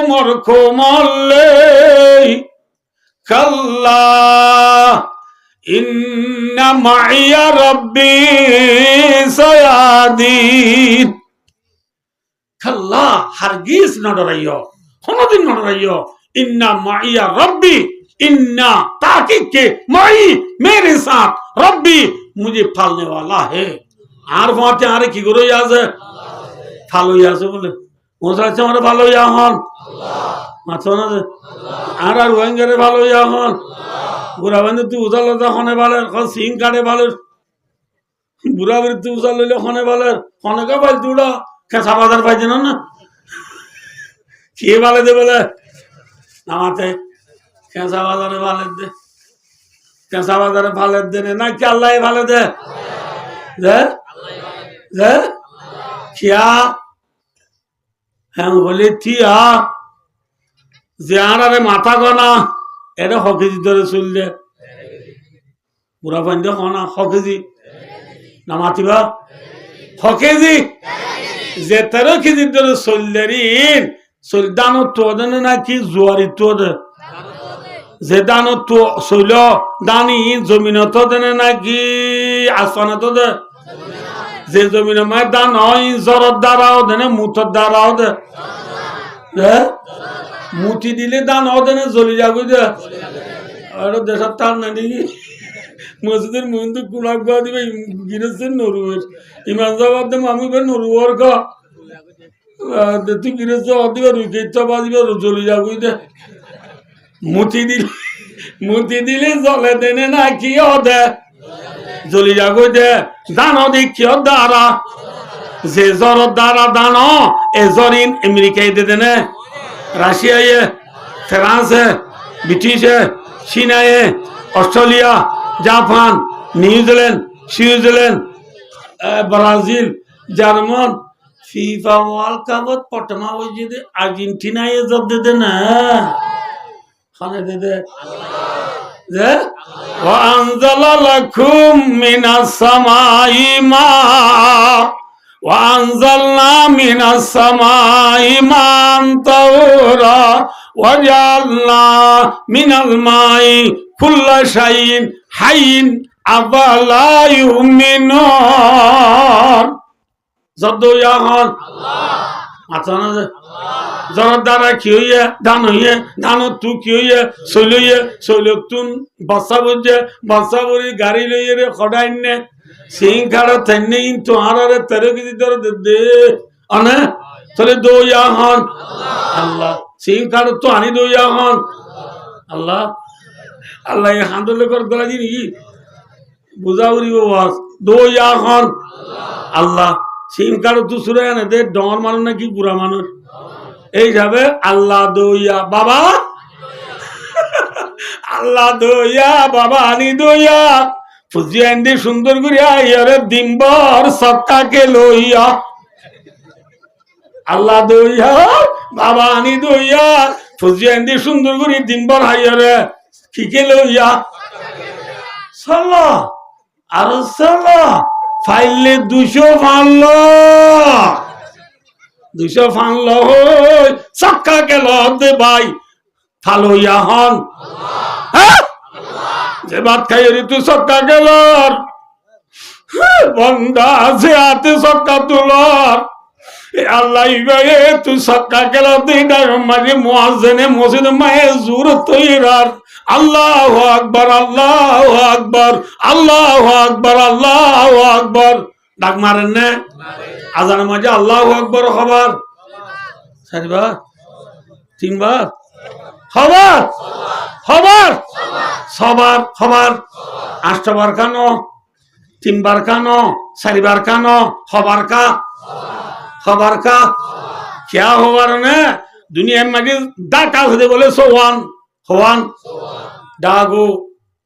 মর কোমলে কাল্লা ইন্না মাইয়া রাব্বি সায়াদিন কাল্লা হারগিজ না ডরাইও কোনদিন না ডরাইও इन्ना माइया रब्बी इन्ना ताकीद के माई मेरे साथ रब्बी मुझे पालने वाला है আর মাতে আরে কি করে আছে ভালো আছে বলে মোসা আছে আমারে ভালো ইয়া হন মাছো না আর আর ওয়াঙ্গারে ভালো ইয়া হন বুড়া বান্ধে তুই উজালতা হনে ভালো সিং কাটে ভালো বুড়া বের তুই উজাল লইলে হনে ভালো হনে কা পাইল তুড়া কেঁচা বাজার পাইছে না কে ভালো দে বলে আমাতে কেঁচা বাজারে ভালো দে কেঁচা বাজারে ভালো দে না কি আল্লাহ ভালো দে দে কিয়া হ্যাঁ বলি থিয়া যে আরে মাথা গনা এটা হকেজি ধরে চললে বুড়া পাইন কনা হকেজি না মাতিবা হকেজি যে 13 কেজি ধরে চললে ঋণ দানো তো দেনে নাকি জোয়ারি তো দে যে দানো তো শৈল দানি জমিন তো দেনে নাকি আসনে তো দে যে জমিন মায় দান হয় জরর দ্বারাও দেনে মুতর দ্বারাও দে মুতি দিলে দান হ দেনে জ্বলি যাবো দে আর দেশের তার নানি মসজিদের মন্দির কুড়াক বা দিবে গিরেছেন নরুয়ের ইমান জবাব দে মামু বে নরুয়ার কা তুই গিরেছ অদিবে রুইকে ইচ্ছা বাজিবে জ্বলি যাবো দে মুতি দিলে জলে দেনে না কি দে জ্বলি যাবো দে দান দেখি দ্বারা যে জ্বর দ্বারা দান এ জরিন আমেরিকায় দে দেনে রাশিয়ায় ফ্রান্সে ব্রিটিশে চীনায় Australia Japan New Zealand Switzerland Brazil German FIFA world কাপত প্রথমা ওই যদি আর্জেন্টিনায় জব দে না খানে দে যে وأنزل لكم من السماء ماء وأنزلنا من السماء ماء طهورا وجعلنا من الماء كل شيء حي أفلا يؤمنون زدو يا خان الله জরার দ্বারা কি হইয়া ধান হইয়া ধান তু কি হইয়া শৈল হইয়া শৈল তুন বাসা বুঝে বাসা বুড়ি গাড়ি লইয়ে রে খড়াই নে সিং খাড়া থাইনে ইন্তু হারারে 13 কেজি ধরে দে আনে তাহলে দো ইয়া হন আল্লাহ সিং খাড়া তো আনি দো ইয়া হন আল্লাহ আল্লাহ এই হাঁদলে কর গলা দিন কি বুঝাউরি ওয়াজ দো ইয়া হন আল্লাহ সিং খাড়া তো সুরে আনে দে ডর মানুষ নাকি বুড়া মানুষ এই যাবে আল্লাহ দইয়া বাবা আল্লাহ দইয়া বাবা আনি দইয়া ফুজি আন্দি সুন্দর করিয়া ইয়ারে দিনভর সক্কাকে লইয়া আল্লাহ দইয়া বাবা আনি দইয়া ফুজি আন্দি সুন্দর করি দিনভর হাইয়ারে কিকে লইয়া সাল্লা আর সাল্লা ফাইলে 200 ফানলো 200 ফানলো সক্কা গেল দে ভাই ফালো ইয়া হন যে ভাত খাইয়ে তুই সক্কা গেল বন্দা যে হাতে সক্কা তুলর আল্লাহ ইবায়ে তুই সক্কা গেল দিনা মাঝে মুয়াজ্জিনে মসজিদ মায়ে জোর তৈরার আল্লাহু আকবার আল্লাহু আকবার আল্লাহু আকবার আল্লাহু আকবার ডাক মারেন না আজানের মাঝে আল্লাহু আকবার খবর চারবার তিনবার খবর খবর সবার খবর 8বার কানো 3বার কানো 4বার কানো খবর কা खबर का क्या खबर ने दुनिया में डाटा होते बोले सोवान खवान डागो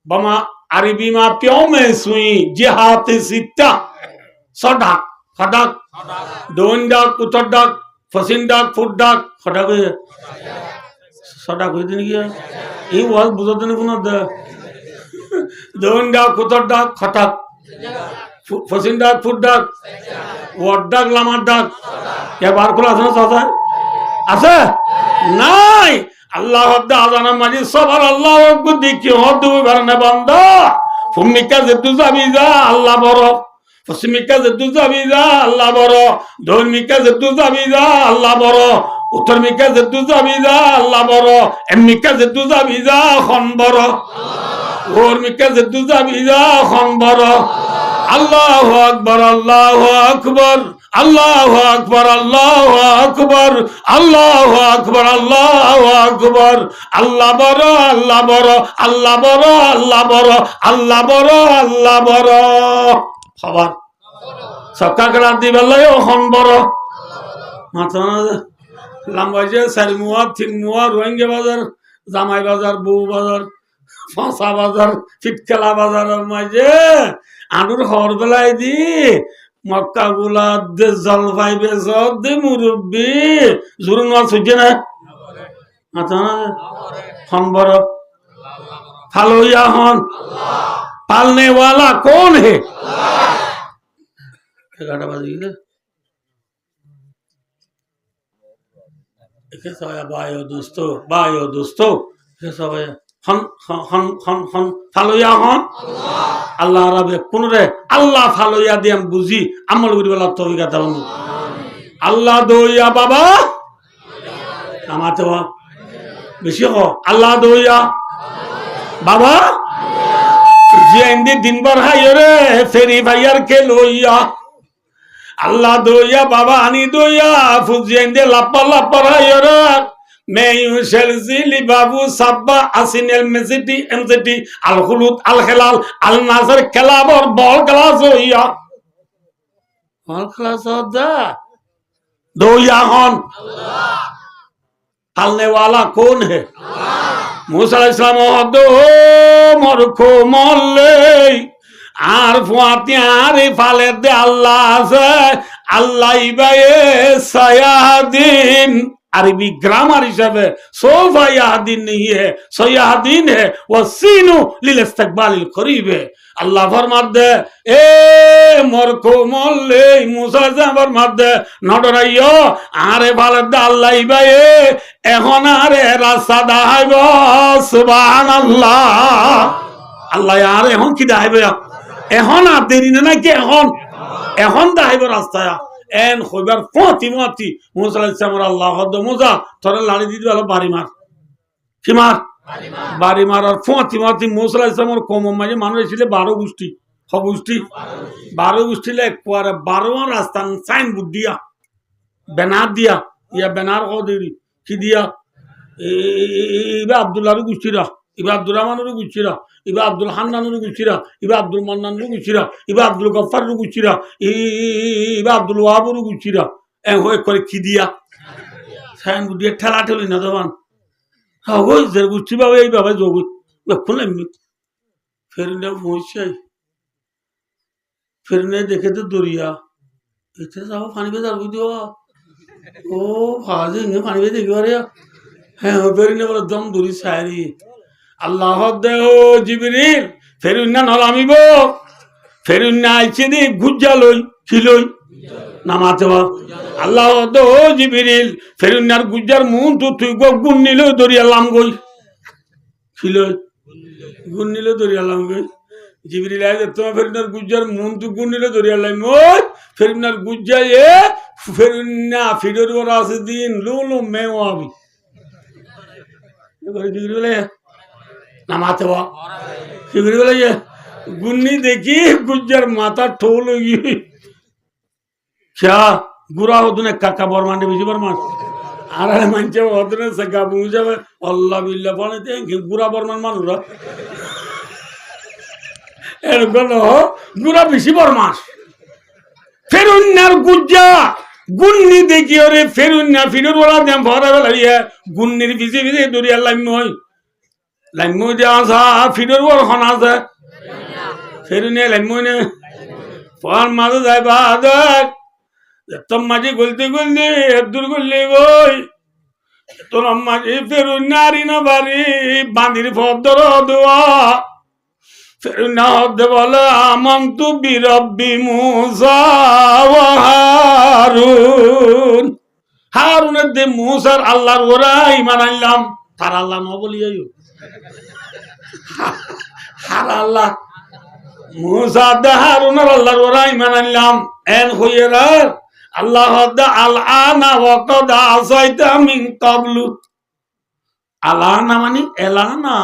बमा अरबी में प्यो में सुई जिहाद सित्ता सडा खडक दोन डाक उतर डाक फसिन डाक फुट डाक खडक ছটা কই দিন গিয়া এই ওয়াজ বুঝাতে নি পুনর দে দৌন ডাক কুতর ডাক খটাক ফসিন ডাক ফুট ডাক ওয়ার ডাক লামার ডাক কে বার করে আছে না চাচা আছে নাই আল্লাহ আজানা মাঝি সবার আল্লাহ দেখি হদ না বান্দা ভূমিকা যেটু যাবি যা আল্লাহ বড় পশ্চিমিকা যেটু যাবি যা আল্লাহ বড় দক্ষিণিকা যেটু যাবি যা আল্লাহ বড় উত্তরমিকা যেটু যাবি যা আল্লাহ বড় এমিকা যেটু যাবি যা খন বড় ওরমিকা যেটু যাবি যা খন বড় আল্লাহু আকবার আল্লাহু আকবার আল্লাহু আকবার আল্লাহু আকবার আল্লাহু আকবার আল্লাহু আকবার আল্লাহ বড় আল্লাহ বড় আল্লাহ বড় আল্লাহ বড় আল্লাহ বড় আল্লাহ বড় খবর সকাল করা দিবেলাই ওখন বড় মাথা লাম্বাইছে চারি মুয়া তিন মুয়া রোহিঙ্গা বাজার জামাই বাজার বউ বাজার ফাঁসা বাজার ফিটকেলা বাজারের মাঝে আনুর হর বেলায় দি মক্কা গুলা জলপাই বেসর দে মুরব্বী জুরুন মাছ হচ্ছে না আচ্ছা হন বড় ফালোয়া হন পালনে वाला कौन है 11 बज गए कैसा है भाइयों दोस्तों कैसा है হন ফালোয়া হন আল্লাহ রাবে কোন রে আল্লাহ ফালোয়া দিয়ে আমি বুঝি আমল করি বলা তৌফিক দাও আল্লাহ দইয়া বাবা আমাতে বেশি হ আল্লাহ দইয়া বাবা জিন্দি দিনভর হাইরে ফেরি ভাইয়ার কে লইয়া আল্লাহ দইয়া বাবা আনি দইয়া ফুজিন্দে লাপা লাপা হাইরে মেয়ু শেলজিলি বাবু সাব্বা আসিনেল মেসিটি এমসিটি আল খুলুদ আল খেলাল আল নাসর খেলাবর বল ক্লাস হইয়া বল ক্লাস দা দইয়া হন পালনে वाला कौन है मूसा अलैहिस सलाम दो মরখো মল্লে আর ফুয়াতি আর ফালে দে আল্লাহ আছে আল্লাহ ইবায়ে সায়াদিন अरबी ग्रामर हिसाबे सोफा यादिन नहीं है सोयादिन है वो सीनु लिल इस्तकबाल करीब है अल्लाह फरमात दे ए मरको मोल्ले मूसा से फरमात दे नडराइयो आरे फाले दे अल्लाह इबाए এখন আরে রাস্তা দাইব সুবহানাল্লাহ আল্লাহ আর এখন কি দাইব এখন আর দেরি না কি এখন দাইব রাস্তা এন খবর ফাতিমাতি মুসা আলাইহিস সালাম আল্লাহ হদ মুসা তোর লাড়ি দিতে বলো বাড়ি মার কি মার বাড়ি মার আর ফাতিমাতি মুসা আলাইহিস সালামের কম মানে মানুষ ছিল 12 গোষ্ঠী সব গোষ্ঠী 12 গোষ্ঠী লে কোয়ারে 12 রাস্তা সাইন বুট দিয়া ব্যানার দিয়া ইয়া ব্যানার কো দিই কি দিয়া ইবা আব্দুল্লাহর গোষ্ঠীরা ইবা আব্দুর রহমানের গোষ্ঠীরা ইবা আব্দুল হান্নানের গোষ্ঠীরা ইবা আব্দুল মান্নানের গোষ্ঠীরা ইবা আব্দুল গফফারের গোষ্ঠীরা ইবা আব্দুল ওয়াহাবের গোষ্ঠীরা এ হয়ে করে কি দিয়া সাইন বুট দিয়া ঠেলা ঠেলি না জবান হ্যাঁ ওই যে গোষ্ঠী বাবা এই বাবা যোগ খুললাম ফেরিনা পৌঁছাই ফেরিনে দেখে তো দরিয়া এতে যাবো পানি বেয়ে যাবো দিও ও ভাজে ইংরে পানি বেয়ে দেখি পারে হ্যাঁ ফেরিনে বলে দম দূরি সারি আল্লাহ দেহ জিবরিল ফেরিনা নলামিব ফেরিনা আইছে দি গুজ্জা লই কি লই নামাতে আল্লাহ দেহ জিবরিল ফেরিনার গুজ্জার মুন তো তুই গো গুণ নিল দরিয়া লাম গই কি লই গুণ নিল দরিয়া লাম গই জিবরিল আইছে তোমার ফেরিনার গুজ্জার মুন তো গুণ নিল দরিয়া লাম ওই ফেরিনার গুজ্জা এ ফেরিনা ফিডর ওরা আছে দিন লুলু মেও আবি এবারে জিবরিল নামাতে বা জিবরিল আইছে গুন্নি দেখি গুজ্জার মাথা ঠোল হই क्या बुरा हो तूने काका बरमान ने बिजी बरमान आ रहा है मंचे होतने सगा मुझे अल्लाह बिल्ला पाने थे कि बुरा बरमान मान उड़ा ऐसे करो बुरा बिजी बरमान फिर उन्नर गुज्जा गुन्नी देखी और फिर उन्नर फिर वाला जम भरा वाला है गुन्नी बिजी बिजी दूरी अल्लाह में दिया सा फिर वाला खाना सा फिर उन्हें लम्बो ने फान मारो जाए बादर तुम मजे गुलते गुलते अब्दुल गुल्ले गोई তোর মাঝে ফেরুন নারী না বাড়ি বাঁধির ভদ্র দোয়া ফেরুন না হতে বলে আমন্তু বিরব্বি মুসা ওয়া হারুন হারুনের দে মুসার আল্লাহর ওরা ইমান আনলাম তার আল্লাহ ন বলিয়াই হার আল্লাহ মুসা দে হারুনের আল্লাহর ওরা ইমান আনলাম এন হইয়েরা আল্লাহ আল আনা ওয়াকাদ আসাইতা মিন ক্বাবলু আলানা মানে এলানা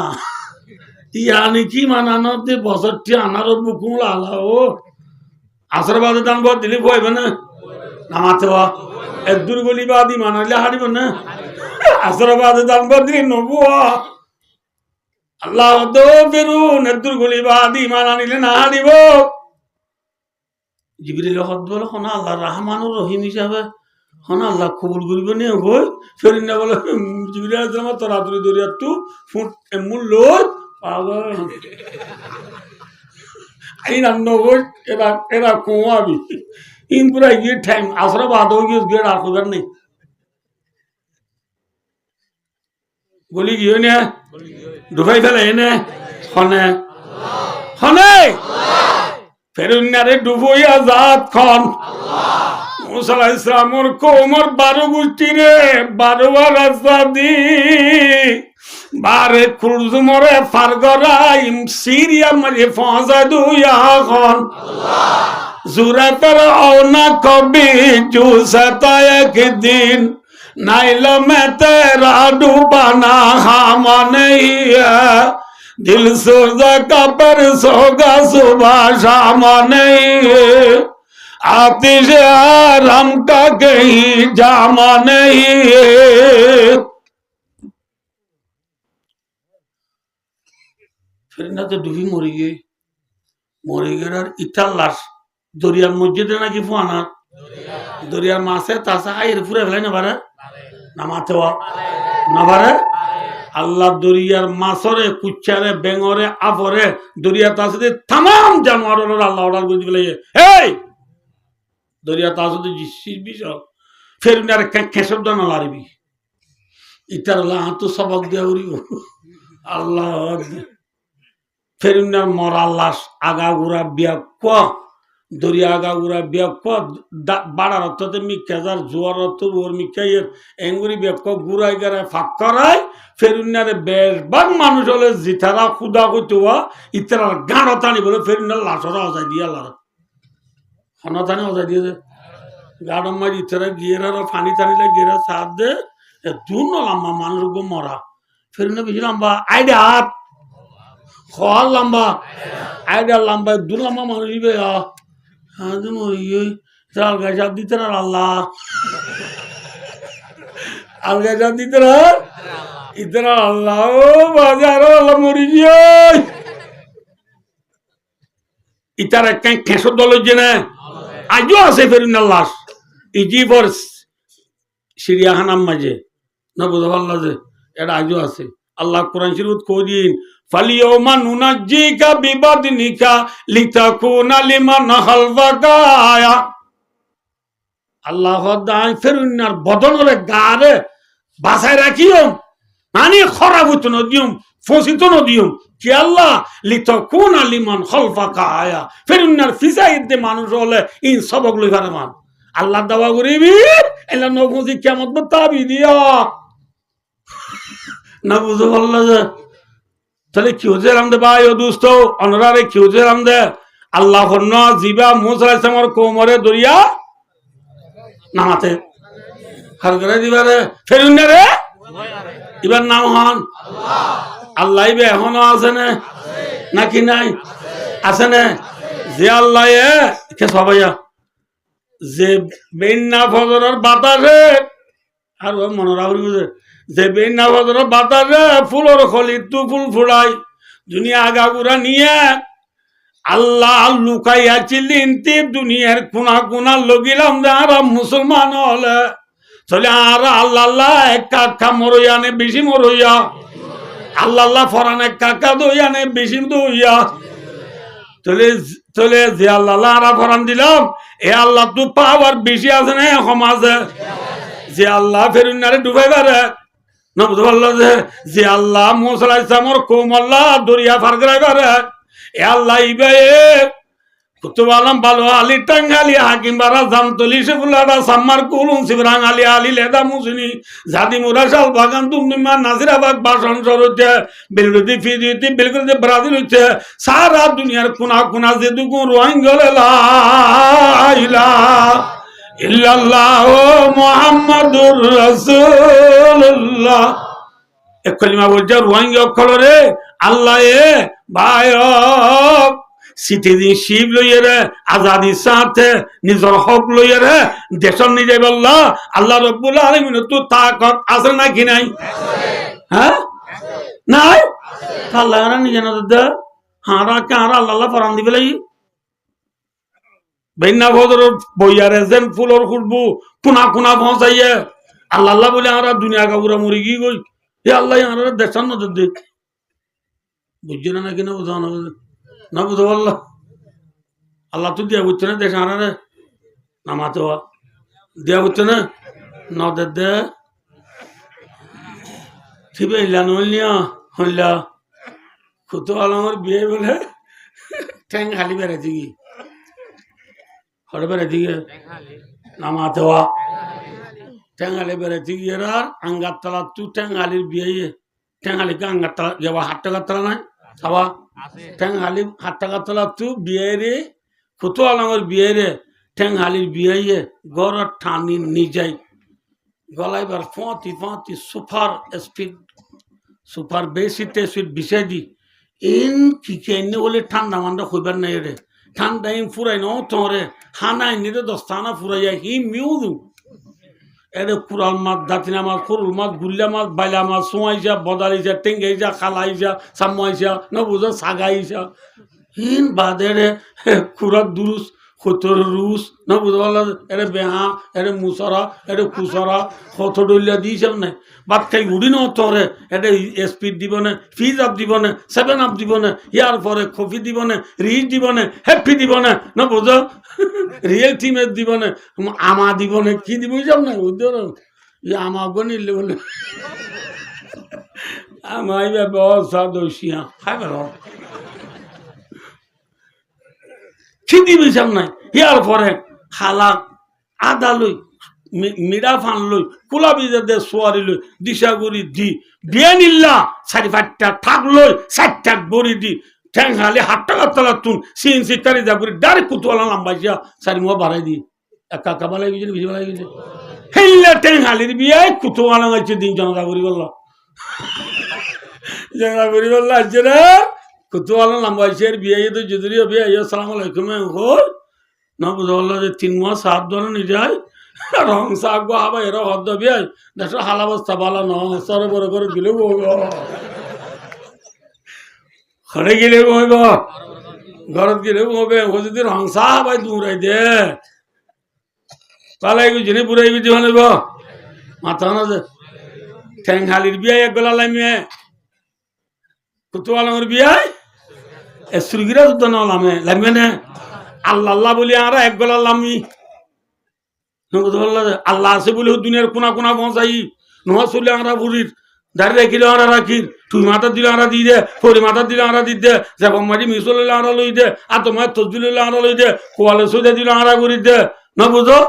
ইয়ানি কি মানানো তে বছরটি আনারো বুকুল আলা ও আসরবাদে দান বদ দিলি কইবে না নামাতে ওয়া এক দুর্গলি বাদি মানালে হারিব না আসরবাদে দান বদ দিলি নবুয়া আল্লাহ দো ফিরুন এক দুর্গলি বাদি মানানিলে না হারিব জিবরিল হদ বলে হনা আল্লাহ রহমানুর রহিম হিসাবে হনা আল্লাহ কবুল করিব নে হই ফেরিন না বলে জিবরিল আজম তোরা তুই দরিয়া তু ফুট এমুল লই পাগল আইনা নগর এরা কোয়াবি ইন পুরা ইয়ে টাইম আসরা বাদ হয়ে গিয়ে গেট আর খবর নেই বলি গিয়ে নে ডুবাই ফেলে এনে হনে হনে ফেরুন্নারে ডুবই আজাদ খন মুসা আলাইহিস সালামের কোমর 12 গোষ্ঠী রে 12 বার আজাদি বারে কুলজুমরে ফারগরাইম সিরিয়া মারি ফাজাদু ইয়া খন আল্লাহ জুরাতর আওনা কবি জুসাতা একদিন নাইলা মে তেরা ডুবানা হামা নেই दिल सोजा का पर सोगा सुबह शाम नहीं आतिश आराम का कहीं जामा नहीं फिर ना तो डूबी मरी गई और इतना लाश दरियार मस्जिदे ना की फुआना दरियार मासे तासा आयर पूरे फैले ना बारे ना माते वा ना बारे আল্লাহ দরিয়ার মাছরে কুচ্চারে বেঙরে আফরে দরিয়া তাসে तमाम জানোয়ারের আল্লাহ অর্ডার করে দিলে এই দরিয়া তাসে জিসি বিশাল ফেরুনার কেশব দানা লারবি ইতার আল্লাহ তো সবক দেয়া উড়িব আল্লাহ ফেরুনার মরা লাশ আগাগুড়া বিয়া ক দরিয়া আগাগুড়া বিয়া ক বাড়ার অর্থতে মিক্কাজার জোয়ার অর্থ ওর মিক্কাইয়ের এঙ্গুরি বিয়া ক গুড়াই গাড়ায় ফাঁক করায় ফেরুনারে বেশভাগ মানুষ হলে জিতারা খুদা করতে হওয়া ইতারা গাঁড় টানি বলে ফেরুনার লাশরা অজাই দিয়ে আল্লাহ হনতানি অজাই দিয়ে দে গাড় মারি ইতারা গিয়েরা ফানি টানিলে গিয়েরা সাথ দে দূর লম্বা মানুষ মরা ফেরুনা বেশি লম্বা আইডা হাত হল লম্বা আইডা লম্বা দূর লম্বা মানুষ দিবে আলগা চাপ দিতে না আল্লাহ আলগা চাপ দিতে না ইতরা আল্লাহ বাজার আল্লাহ মরি গিয়ে ইতারা খেসর দল যে না আজও আছে ফেরুনার লাশ ইজিপর সিরিয়াখানার মাঝে না বুঝা পারলা যে এটা আজও আছে আল্লাহ কোরআন শরীফ কইদিন ফালিয়াউমা নুনাজ্জিকা বিবাদনিকা লিতাকুনা লিমান খালফাকা আয়া আল্লাহ দাই ফেরুনার বদনরে গারে বাসায় রাখিও মানে খারাপ হতো না দিউম ফসিত না দিউম কি আল্লাহ লিতাকুনা লিমান খালফাকা আয়া ফেরুনার ফিসাইতে মানুষ হলে ইন সবক লই পারে মান আল্লাহ দাওয়া করিবি এলা নবুজি কিয়ামত তাবি দিয়া না বুঝো আল্লাহ যে তাহলে কি হচ্ছে রামদে ভাই ও দোস্ত অনরারে কি হচ্ছে রামদে আল্লাহ হন্ন জিবা মুসা আলাইহিস সালামের কোমরে দরিয়া নামাতে হার করে দিবারে ফেরুন রে ইবার নাম হন আল্লাহ আল্লাহ বে এখনো আছে না নাকি নাই আছে না যে আল্লাহ এ কে সবাইয়া যে বেন্না ফজরের বাতাসে আর ও মনোরা বুঝে যে বেন্না ফজরের বাতাসে ফুলের খলি তু ফুল ফুড়াই দুনিয়া আগাগুড়া নিয়ে আল্লাহ লুকাইয়া চিলিনতি দুনিয়ার কোনা কোনা লগিলাম যারা মুসলমান হলে চলে আর আল্লাহ আল্লাহ এক কাকা মরইয়ানে বেশি মরইয়া আল্লাহ আল্লাহ ফরান এক কাকা দইয়ানে বেশি দইয়া চলে চলে যে আল্লাহ আল্লাহ আরা ফরান দিলাম এ আল্লাহ তো পাওয়ার বেশি আছে না সমাজে যে আল্লাহ ফেরুনারে ডুবাই পারে না বুঝতে পারলো যে আল্লাহ মুসা আলাইহিস সালামের কওম আল্লাহ দরিয়া পার করাইবার এ আল্লাহ ইবে কুতুব আলম বালো আলী টাঙ্গালি হাকিম বারা জামতলি সেফুলাডা সাম্মার কুলুন শিবরাং আলী আলী লেদা মুসিনি জাদি মুরাশাল বাগান তুমিমা নাজিরাবাগ বাসন সরতে বিলগুদি ফিজিতে বিলগুদি ব্রাজিল হচ্ছে সারা দুনিয়ার কোনা কোনা যে দুগুন রোহিঙ্গা লা ইলাহা ইল্লাল্লাহ মুহাম্মাদুর রাসূলুল্লাহ এক কলিমা বলছে রোহিঙ্গা অক্ষরে আল্লাহ এ ভাই সিটি দি শিব লইয়ে আজাদির সাথে নিজের হক লইয়ে দেশন নিজে বললা আল্লাহ রব্বুল আলামিন তো তাকত আছে নাকি নাই হ্যাঁ নাই আল্লাহ নিজে না দে হারা কে হারা আল্লাহ ফরান দিবে লাই বেন্না বদর বইয়ারে যেন ফুলর খুলবু কোনা কোনা পৌঁছাইয়ে আল্লাহ আল্লাহ বলে হারা দুনিয়া কাবুরা মরি গই গই এ আল্লাহ হারা দেশন না দে বুঝছে না নাকি না বুঝা না বুঝতে পারলো আল্লাহ তো দিয়া বুঝছে না দেশ আনারে নামাতে দিয়া বুঝছে না নদের দে ঠিক ইলা নইলিয়া হইলা কুতু আলমের বিয়ে বলে ঠ্যাং খালি বেড়াইছি কি হরে বেড়াইছি গে নামাতে ঠ্যাং খালি বেড়াইছি গিয়ে আর আঙ্গার তালা তু ঠ্যাং খালির বিয়ে ঠ্যাং খালিকে আঙ্গার তালা যাবা হাট টাকার তালা নাই খাওয়া ঠ্যাং হালি হাত টাকা তোলা তু বিয়ে রে কুতু আলমের বিয়ে রে ঠ্যাং হালির বিয়ে গড় ঠানি নিজাই গলাইবার ফতি ফতি সুপার স্পিড সুপার বেশিতে স্পিড বিষয় দি ইন কি কেনে বলে ঠান্ডা মান্ডা হইবার নাই রে ঠান্ডা ইন ফুরাই ন তোরে হানাই নিরে দস্তানা ফুরাইয়া হি মিউদু এরে কুরাল মাছ দাঁতিনা মাছ খুরুল মাছ গুল্লা মাছ বাইলা মাছ সোয়াইছা বদালিছা টেঙ্গাইছা খালাইছা সামাইছা ন বুঝো সাগাইছা হিন বাদে কুরার দুরুস খতর রুস ন বুঝো বলা এরে বেহা এরে মুসরা এরে কুসরা কত ডলিয়া দিয়েছে নাই বাদ খাই উড়ি ন তোরে এটা স্পিড দিব না ফিজ আপ দিব না 7 আপ দিব না ইয়ার পরে কফি দিব না রিচ দিব না হ্যাপি দিব না ন বুঝো রিয়েল টিমের দিব না আমা দিব না কি দিব যাব না ওদের আমা গনিলে বলে আমাই ব্যবস্থা দোষিয়া খাই বের কি দিব যাব না ইয়ার পরে খালা আদা লই মিডা ফান লই কুলা বিজে দে সোয়ারি লই দিশাগুড়ি দি বিয়ে নিল্লা 4-5টা ঠাক লই 4টা বড়ি দি ঠ্যাং হালি হাত টাকা তলা তুন সিন সিকারি যা করে ডাইরেক্ট কুতুয়ালা লাম্বাইয়া সারি মোয়া বাড়াই দি একা কাবালাই গেছে বিজে বালাই গেছে হেইলা ঠ্যাং হালির বিয়ে কুতুয়ালা গাইছে দিন জনতা করি বলল জনতা করি বলল আজকে রে কুতুয়ালা লাম্বাইছে বিয়ে তো যদি বিয়ে আসসালামু আলাইকুম হল না বুঝা বললো যে 3 মাস 7 ধরে নিয়ে যায় রং সাগ গো হাবা এরা হদ্দ বিয়ে দেশ হালাবস্তা বালা ন সরে বড় করে দিলে ঘরে গেলে বইব ঘরত গেলে ববে ও যদি রংসা ভাই দূরাই দে পালাই জিনে পুরাই বিধি বানাইব মাথা না যে ঠ্যাং হালির বিয়ে এক গলা লামিয়ে কুতু আলমের বিয়ে এ সুরগিরা যুদ্ধ না লামে লামিয়ে নে আল্লাহ আল্লাহ বলি আমরা এক গলা লামি আল্লাহ আছে বলে দুনিয়ার কোনা কোনা পৌঁছাই নোয়া চলে আমরা বুড়ির দাঁড়িয়ে রাখিলে আমরা রাখি তুই মাথা দিলে আমরা দিয়ে দে ফরি মাথা দিলে আমরা দিয়ে দে যেমন মাঝে মিশো লইলে আমরা লই দে আর তোমার তসবি লইলে আমরা লই দে কোয়ালে সইদে দিলে আমরা করি দে না বুঝো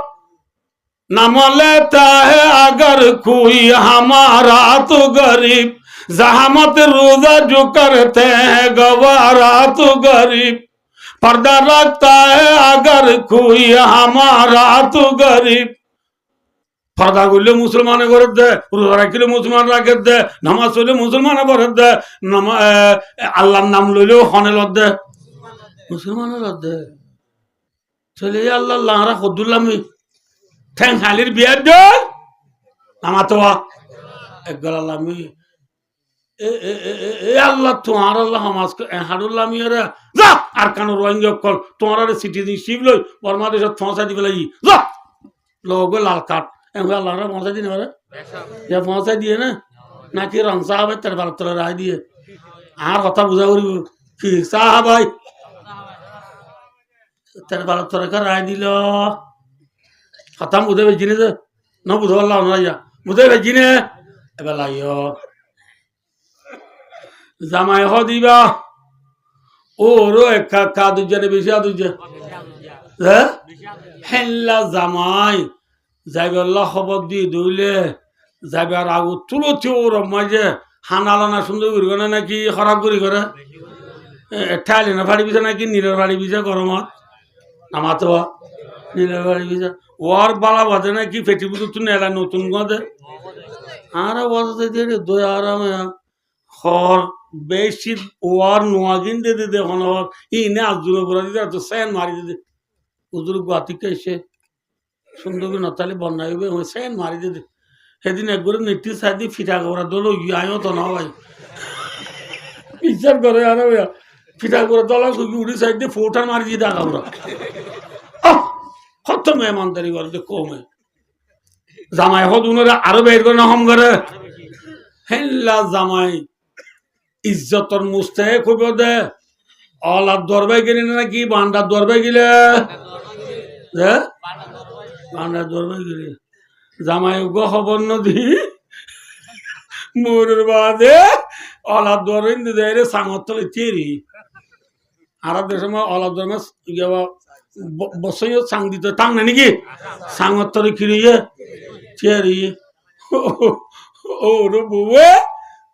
নাম लेता है अगर कोई हमारा तो गरीब जहामत रोजा जो करते हैं गवारा तो गरीब पर्दा रखता है अगर कोई हमारा तो गरीब पर्दा করলে মুসলমানে করে দে রোজা রাখলে মুসলমান রাখে দে নামাজ পড়লে মুসলমানে পড়ে দে আল্লাহর নাম লইলেও হনে লদ দে মুসলমানে লদ দে চলে আল্লাহ লাহরা খদুল্লামি ঠ্যাং হালির বিয়ে দে নামাতো এক গলালামি এ আল্লাহ তোমার আল্লাহ হামাজ হারুল্লামি রে যা আর কান রোহিঙ্গা কল তোমার সিটিজেনশিপ লই বাংলাদেশত পৌঁছা দিবে লাগি যা লোক লাল কার্ড আল্লাহরা পৌঁছা দিনে পারে পৌঁছা দিয়ে না নাকি রং সাহাবে তার ভালো তোরা রায় দিয়ে আর কথা বুঝা করিব কি সাহা ভাই তার ভালো তোরা রায় দিল কথা বুঝে পেয়েছি যে না বুঝতে পারলাম না বুঝে পেয়েছি নে এবার জামাই হ দিবা ওরও এক কাদুজারে বেশি আদুজা হ্যাঁ হেল্লা জামাই যাইবে আল্লাহ খবর দিয়ে দইলে যাইবে আর আগু তুলতি ওর মাঝে হানালানা সুন্দর করি করে নাকি খারাপ করি করে ঠাইলে না ফাড়ি বিছা নাকি নীলের ফাড়ি বিছা গরমত নামাতো নীলের ফাড়ি বিছা ওর বালা বাজে নাকি ফেটি বুঝে তুই নেলা নতুন গদে আর বাজতে দিয়ে দই আরামে হর বেশি ওর নোয়াগিন দে দে দেখুন ইনে আজুর করে দিতে তো সেন মারি দিতে উজুর গুয়াতিকে এসে সুন্দর করে নতালি বন্যা হইবে সেন মারি দিতে সেদিন একবারে নেটি সাইড দিয়ে ফিটা করা দল আয়ও তো না ভাই বিচার করে আর ফিটা করে দলা উড়ি সাইড দিয়ে ফোটার মারি দিয়ে দেখা ওরা কত মেহমানদারি করে কমে জামাই হদ উনারা আরো বের করে না হম করে হেল্লা জামাই ইজ্জতর মুস্তে কইব দে অলাদ দরবে গেলি নাকি বান্ডার দরবে গেলে বান্ডার দরবে গেলে জামাই গো খবর নদী মোরের বাদে অলাদ দরবে দেয় রে সামর্থ্য চেরি আর সময় অলাদ দরমে বসই সাং দিত টাং না নাকি সামর্থ্য কিরিয়ে চেরি ও রে বউয়ে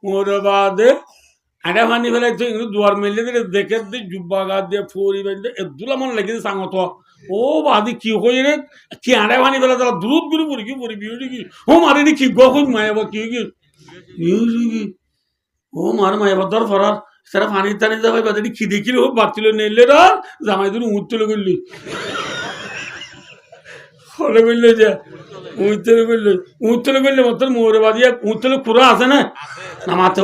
মোর বাদে আড়া ভানি ফেলে দুয়ার মেলে দিলে দেখে দি জুব্বা গা দিয়ে ফুরি বেঁধে এদুলা মনে লেগেছে সাঙত ও বাদি কি হয়ে রে কি আড়া ভানি ফেলে তারা দূর দূর পড়ি কি পড়ি বিউটি কি ও মারি নি কি গো মায়াবা কি কি বিউটি কি ও মার মায়াবা দর ফরার সেটা পানি টানি যাবে বাদি কি দেখিল ও বাতিল নেলে রা জামাই দিন উঠতে করলি হলে করলে যে উঠতে করলে মতন মোরে বাদিয়া উঠতে কুড়া আছে না নামাতে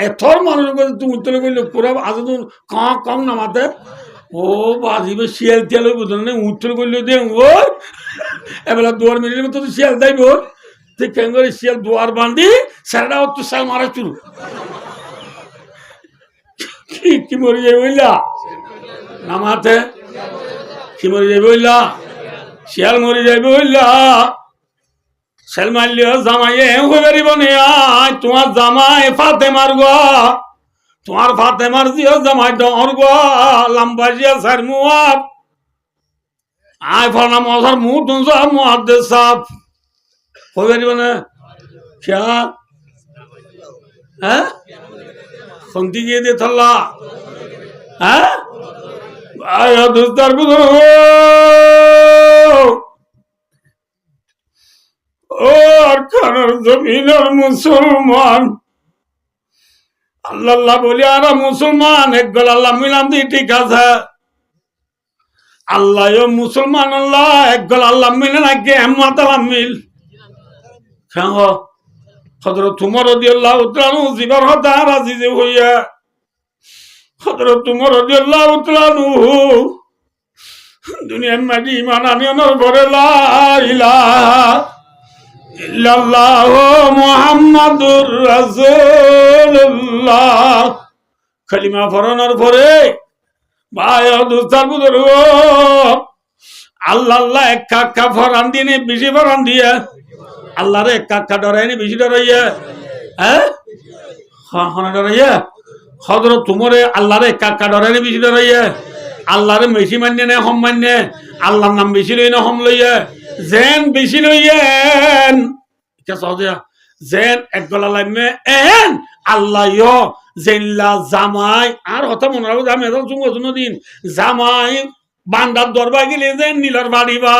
এথর মানুষ তুই উঠতে করলে কুড়া আছে তো কম নামাতে ও বাজিবে শিয়াল টিয়াল বুঝল না উঠতে করলে দে ও এবেলা দুয়ার মিনিটের মতো শিয়াল দেব তুই কেন করে শিয়াল দুয়ার বান্ধি সেটা তো শাল মারা চুরু কি মরে যাবে বললা নামাতে কি মরে যাবে বললা শিয়াল মরে যাবে বললা সেল মারলিও জামাইয়ে হইবারিব নে আয় তোমার জামাই ফাতেমার গো তোমার ফাতেমার জিও জামাই ডর গো লম্বা জিয়া সার মুয়াব আয় ফলনা মশার মুহ তুন সব মুহাদ্দে সাপ হইবারিব না क्या হ্যাঁ খন্তি গিয়ে দিয়ে থাল্লা হ্যাঁ আয় দোস্তার বুঝো ও আর খানার জমিনের মুসলমান আল্লাহ বলি আর মুসলমান একগল আল্লাহ মিলাম দি ঠিক আছে আল্লাহ মুসলমান আল্লাহ একগল আল্লাহ মিলে না কে মাতালা মিল হ্যাঁ হযরত উমর রাদিয়াল্লাহু তাআলা জিবার হতা রাজি যে হইয়া হযরত উমর রাদিয়াল্লাহু তাআলা দুনিয়ার মাঝে ঈমান আনিয়ানোর পরে লা ইলাহা ইল্লাল্লাহু মুহাম্মাদুর রাসূলুল্লাহ কালিমা পড়ানোর পরে ভাই দোস্তার বুঝর আল্লাহ আল্লাহ এক কাকা ফরান দিয়ে বেশি ফরান দিয়ে আল্লাহ রে কাকা ডরাইনি বেশি ডরাইয়া হ্যাঁ হ্যাঁ ডরাইয়া হযরত উমরে আল্লাহ রে কাকা ডরাইনি বেশি ডরাইয়া আল্লাহ রে বেশি মান্য না হম মান্য আল্লাহর নাম বেশি লই না হম লইয়া জেন বেশি লইয়েন কে সহজে জেন এক গলা লাইমে এন আল্লাহ ইয়ো জেল্লা জামাই আর কথা মনে রাখো জামাই এত চুঙ্গো দিন জামাই বান্দার দরবার গেলে জেন নীলর বাড়িবা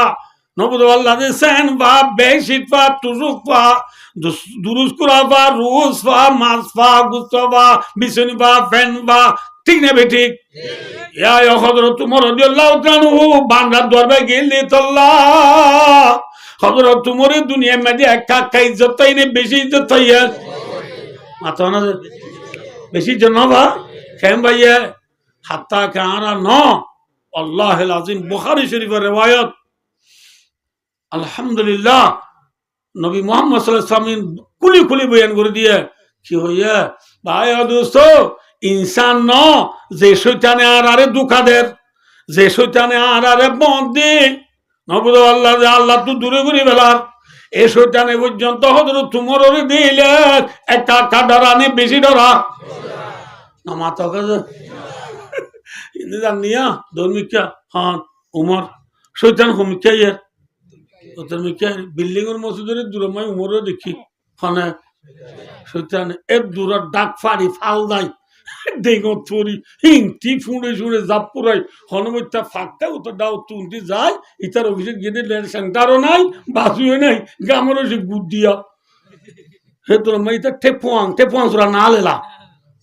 নবুদ আল্লাহ সেন বা বেশিট বা টুসুক বা দুরুস কুরা বা রুস বা মাছ বা গুস্ত বা বিছনি বা ফ্যান বা ঠিক না বে ঠিক ইয়া হযরত উমর রাদিয়াল্লাহু তাআলা বান্দার দরবার গেলে তল্লা হযরত উমর দুনিয়ার মধ্যে একা একা ইজ্জত তাইনে বেশি ইজ্জত তাইয়া মাথা না বেশি জনবা কেন ভাইয়া হাত্তা কারা ন আল্লাহুল আযীম বুখারী শরীফের riwayat আলহামদুলিল্লাহ নবী মুহাম্মদ সাল্লাল্লাহু আলাইহি ওয়াসাল্লাম কুলি কুলি বয়ান করে দিয়ে কি হইয়া ভাই ও দোস্ত ইনসান ন যে শয়তানে আরে দুঃখাদের যে শয়তানে আরে বন্দি নবুদ আল্লাহ যে আল্লাহ তো দূরে ঘুরে বেলার এ শয়তানে পর্যন্ত হযরত তোমার দিলে একটা ডরানি বেশি ডরা না মাথা কাছে ইনি জানিয়া দর্মিকা হ্যাঁ উমর শয়তান কমিকা ইয়ার দর্মিকা বিল্ডিং এর মসজিদের দূরমাই উমরও দেখি হনে শয়তান এর দূর ডাক ফাড়ি ফাল নাই দেখো তোরি হিংটি ফুঁড়ে শুনে জাপ পুরাই হনবইটা ফাঁকটা তো দাও তুলতে যায় ইতার অফিসে গিয়ে সেন্টারও নাই বাসুও নাই গ্রামেরও সে গুড দিয়া হে তোর মা ইতার টেপুয়াং সুরা না লেলা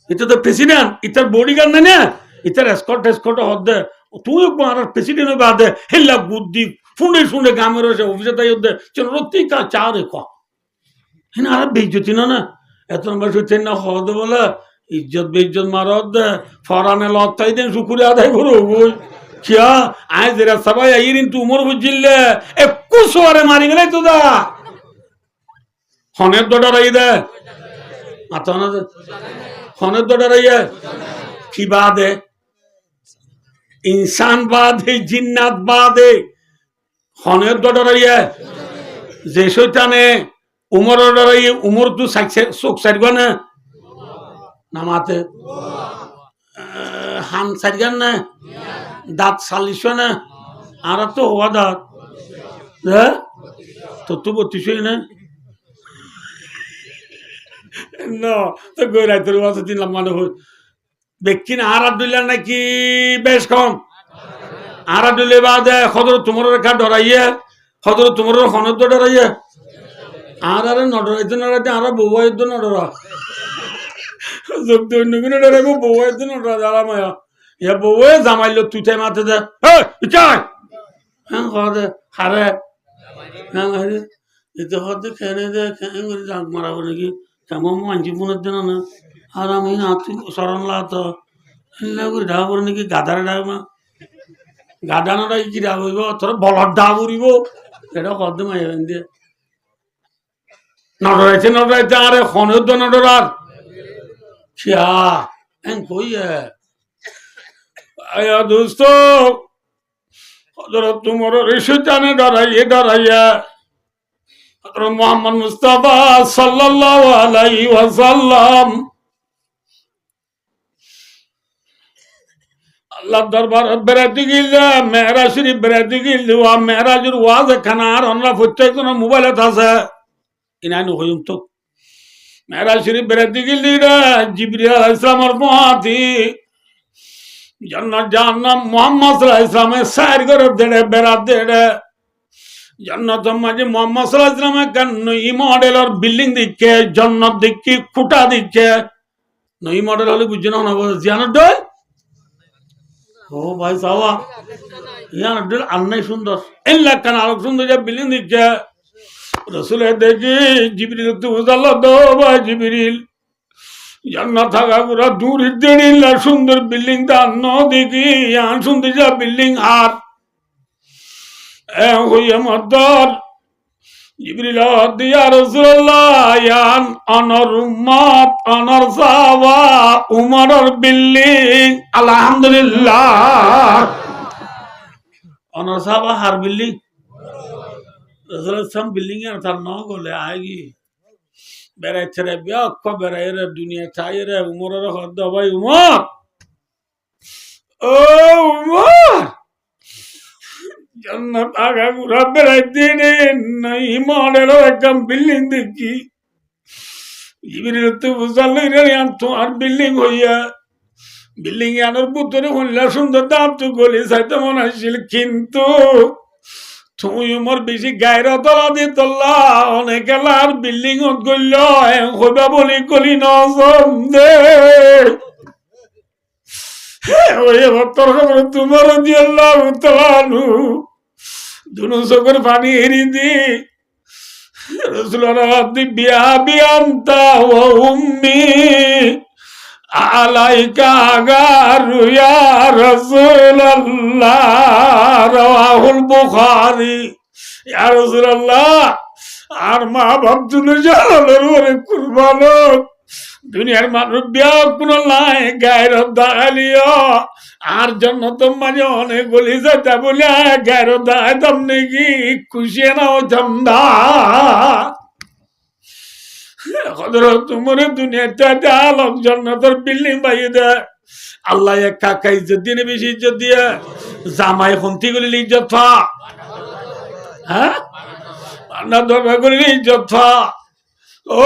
এটা তো প্রেসিডেন্ট ইতার বডিগার্ড নাই না ইতার এসকর্ট হদ্দে তুই আর প্রেসিডেন্ট বাদে হেল্লা বুদ্ধি ফুঁড়ে শুনে গ্রামেরও সে অফিসে তাই হদ্দে চলো রত্তি কা চা রেখো হ্যাঁ আর বেইজ্জতি না এত নম্বর সত্যি না হদে বলে ইজ্জত বেইজ্জত মারদ ফরানে লতাই দেন শুকুরে আদায় করো বই কিয়া আয় যেরা সবাই আইরিন তু উমর বুঝিলে 21 ওরে মারি গেলে তো দা হনের দডারাই দে মাথা না দে হনের দডারাই কি বাদে ইনসান বাদে জিন্নাত বাদে হনের দডারাই যে শয়তানে উমর ডরাই উমর তু চোখ সাইরবা না নামাতে হান সারিগান না দাঁত সালিস না আর তো হওয়া দাঁত হ্যাঁ তো 32 না তো গৈরাই তোর বাসা দিলাম মানে ব্যক্তি না আর আব্দুল্লাহ নাকি বেশ কম আর আব্দুল্লাহ বাদে হযরত তোমার রেখা ডরাইয়া হযরত তোমার হনদ ডরাইয়া আর নডরাইতে নড়াইতে আর বউয়াইতে নডরা ডরাইব বউয়াইতে নডরা যারা মায়া ইয়া বউয়ে জামাইল তুই তাই মাথে দে হ্যাঁ হারে হ্যাঁ হারে এটা হতে খেয়ে দে খেয়ে করে জাগ মারাবো নাকি কেমন মানছি ফোনের দিন না আর আমি হাতি সরণ লাতো করে ঢাকা নাকি গাদারে ডাকমা গাদানোটা কি ডাক হইব তোর বলর ডা উড়িব এটা কত মাইয়া দিয়ে নডরাইতে আরে হনের নডরার খিয়া এন কইয়া আয়া দোস্ত হযরত তোমার রিশতানে ডরাইয়া হযরত মুহাম্মদ মুস্তাফা সাল্লাল্লাহু আলাইহি ওয়াসাল্লাম আল্লাহ দরবার বেরাতে গিলা মেরাজ শরীফ বেরাতে গিল ওয়া মেরাজের ওয়াজ খানার আমরা প্রত্যেকজন মোবাইলত আছে ইনানু হইম তো মেরাজ শরীফ বেরাতে গিলা জিবরিল আলাইহিস সালামের পথি জান্নাত জাহান্নাম মুহাম্মদ সাল্লাল্লাহু আলাইহি ওয়াসাল্লামের সাইর করে দেড়ে বেরাত দেড়ে জান্নাত মাঝে মুহাম্মদ সাল্লাল্লাহু আলাইহি ওয়াসাল্লামের কান নই মডেলের বিল্ডিং দিকে জান্নাত দিকে খুঁটা দিকে নই মডেল হলে বুঝছ না জিয়ানত দই ও ভাই সাওয়া ইয়ান দল আন্নাই সুন্দর এল্লা কান আলোক সুন্দর যে বিল্ডিং দিকে রাসূল দেখি জিবরিল তো উজাল্লাহ দো ভাই জিবরিল জান্নাত থাকা পুরা দূর দিলা সুন্দর বিল্ডিং তা ন দেখি ইয়ান সুন্দর যা বিল্ডিং আর হইয়া মদর জিবরিল দিয়া রাসূলুল্লাহ ইয়ান অনর উম্মত অনর সাহাবা উমরের বিল্ডিং আলহামদুলিল্লাহ অনর সাহাবা হার বিল্ডিং রাসূলুল্লাহ সাম বিল্ডিং এর তার ন গলে আইগি বেড়াইছে রে বিয়ক্ষ বেড়াই রে দুনিয়া চাই রে উমরের হদ্দ ভাই উমর ও উমর জান্নাত আগা গুড়া বেড়াইতে নাই মডেল একদম বিল্ডিং দেখি জিবরিল তো বুঝালো রে তোমার বিল্ডিং হইয়া বিল্ডিং আনার ভিতরে হইলা সুন্দর দাম তো গলি চাইতে মনে আসছিল কিন্তু তুমি উমর বেশি গায়ের তলা দিয়ে তল্লা অনেক এলার বিল্ডিং গল হইবা বলি গলি নজম দে তোর খবর তোমার দিয়ে তলানু দুনো চোখের পানি এরি দি রাসূলুল্লাহ বিয়া বিয়ান্তা ওয়া উম্মি আলাইকা গারু ইয়া রাসূলুল্লাহ রাওয়াহুল বুখারী ইয়া রাসূলুল্লাহ আর মা বাপ দুনো জালালের ওরে কুরবান দুনিয়ার মানুষ বিয়া কোন লাই গায়ের দাঁড়ালিও আর জন্য তো মাঝে অনেক বলি যেটা বলে গায়ের দাঁড়াইতাম নাকি খুশি নাও চন্দা তোমার দুনিয়াটা আলোক জন্নতর বিল্ডিং বাইয়ে দেয় আল্লাহ কাকা ইজ্জত দিনে বেশি ইজ্জত দিয়ে জামাই হন্তি গুলি ইজ্জত পা হ্যাঁ রান্না দরবার গুলি ইজ্জত পা ও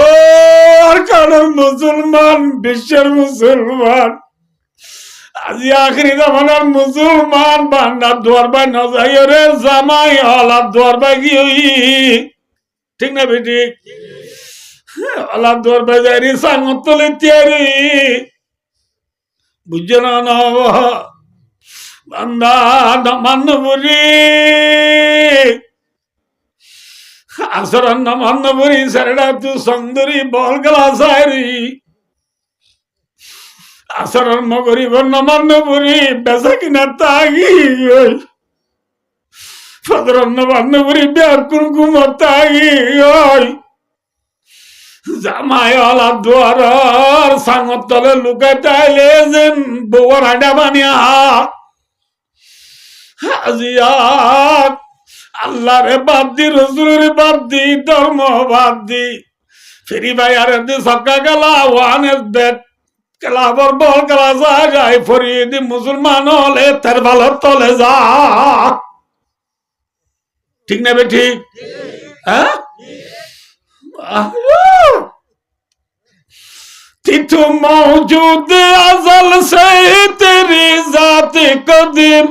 কারণ মুসলমান বিশ্বের মুসলমান আজি আখরি জামানার মুসলমান বান্দার দোয়ার বাই নজাই রে জামাই হলার দোয়ার বাই কি ঠিক না বেটি হলার দোয়ার বাই যাই সাঙ্গত তলে তিয়ারি বুঝছে না বান্দা নমান্য বলি আসরান নমান্য বলি সারেডা তু সুন্দরী বল গলা সারি আসরার মগরি নমান্য বলি বেসা কিনা তাগি ফদরান নমান্য বলি বিয়ার কুমকুম তাগি জামাই আলা দুয়ার সাঙ্গত তলে লুকাই তাইলে যেন বউর হাডা বানিয়া হাজিয়া আল্লাহ রে বাদ দি রসুলের বাদ দি ধর্ম বাদ দি ফেরি ভাই আর সক্কা গেলা ওয়ানের বেদ কেলাবর বল গেলা যায় ফরিয়ে দি মুসলমান হলে তার ভালো তলে যা ঠিক না বে ঠিক হ্যাঁ तिथु मौजूद अजल से तेरी जात कदीम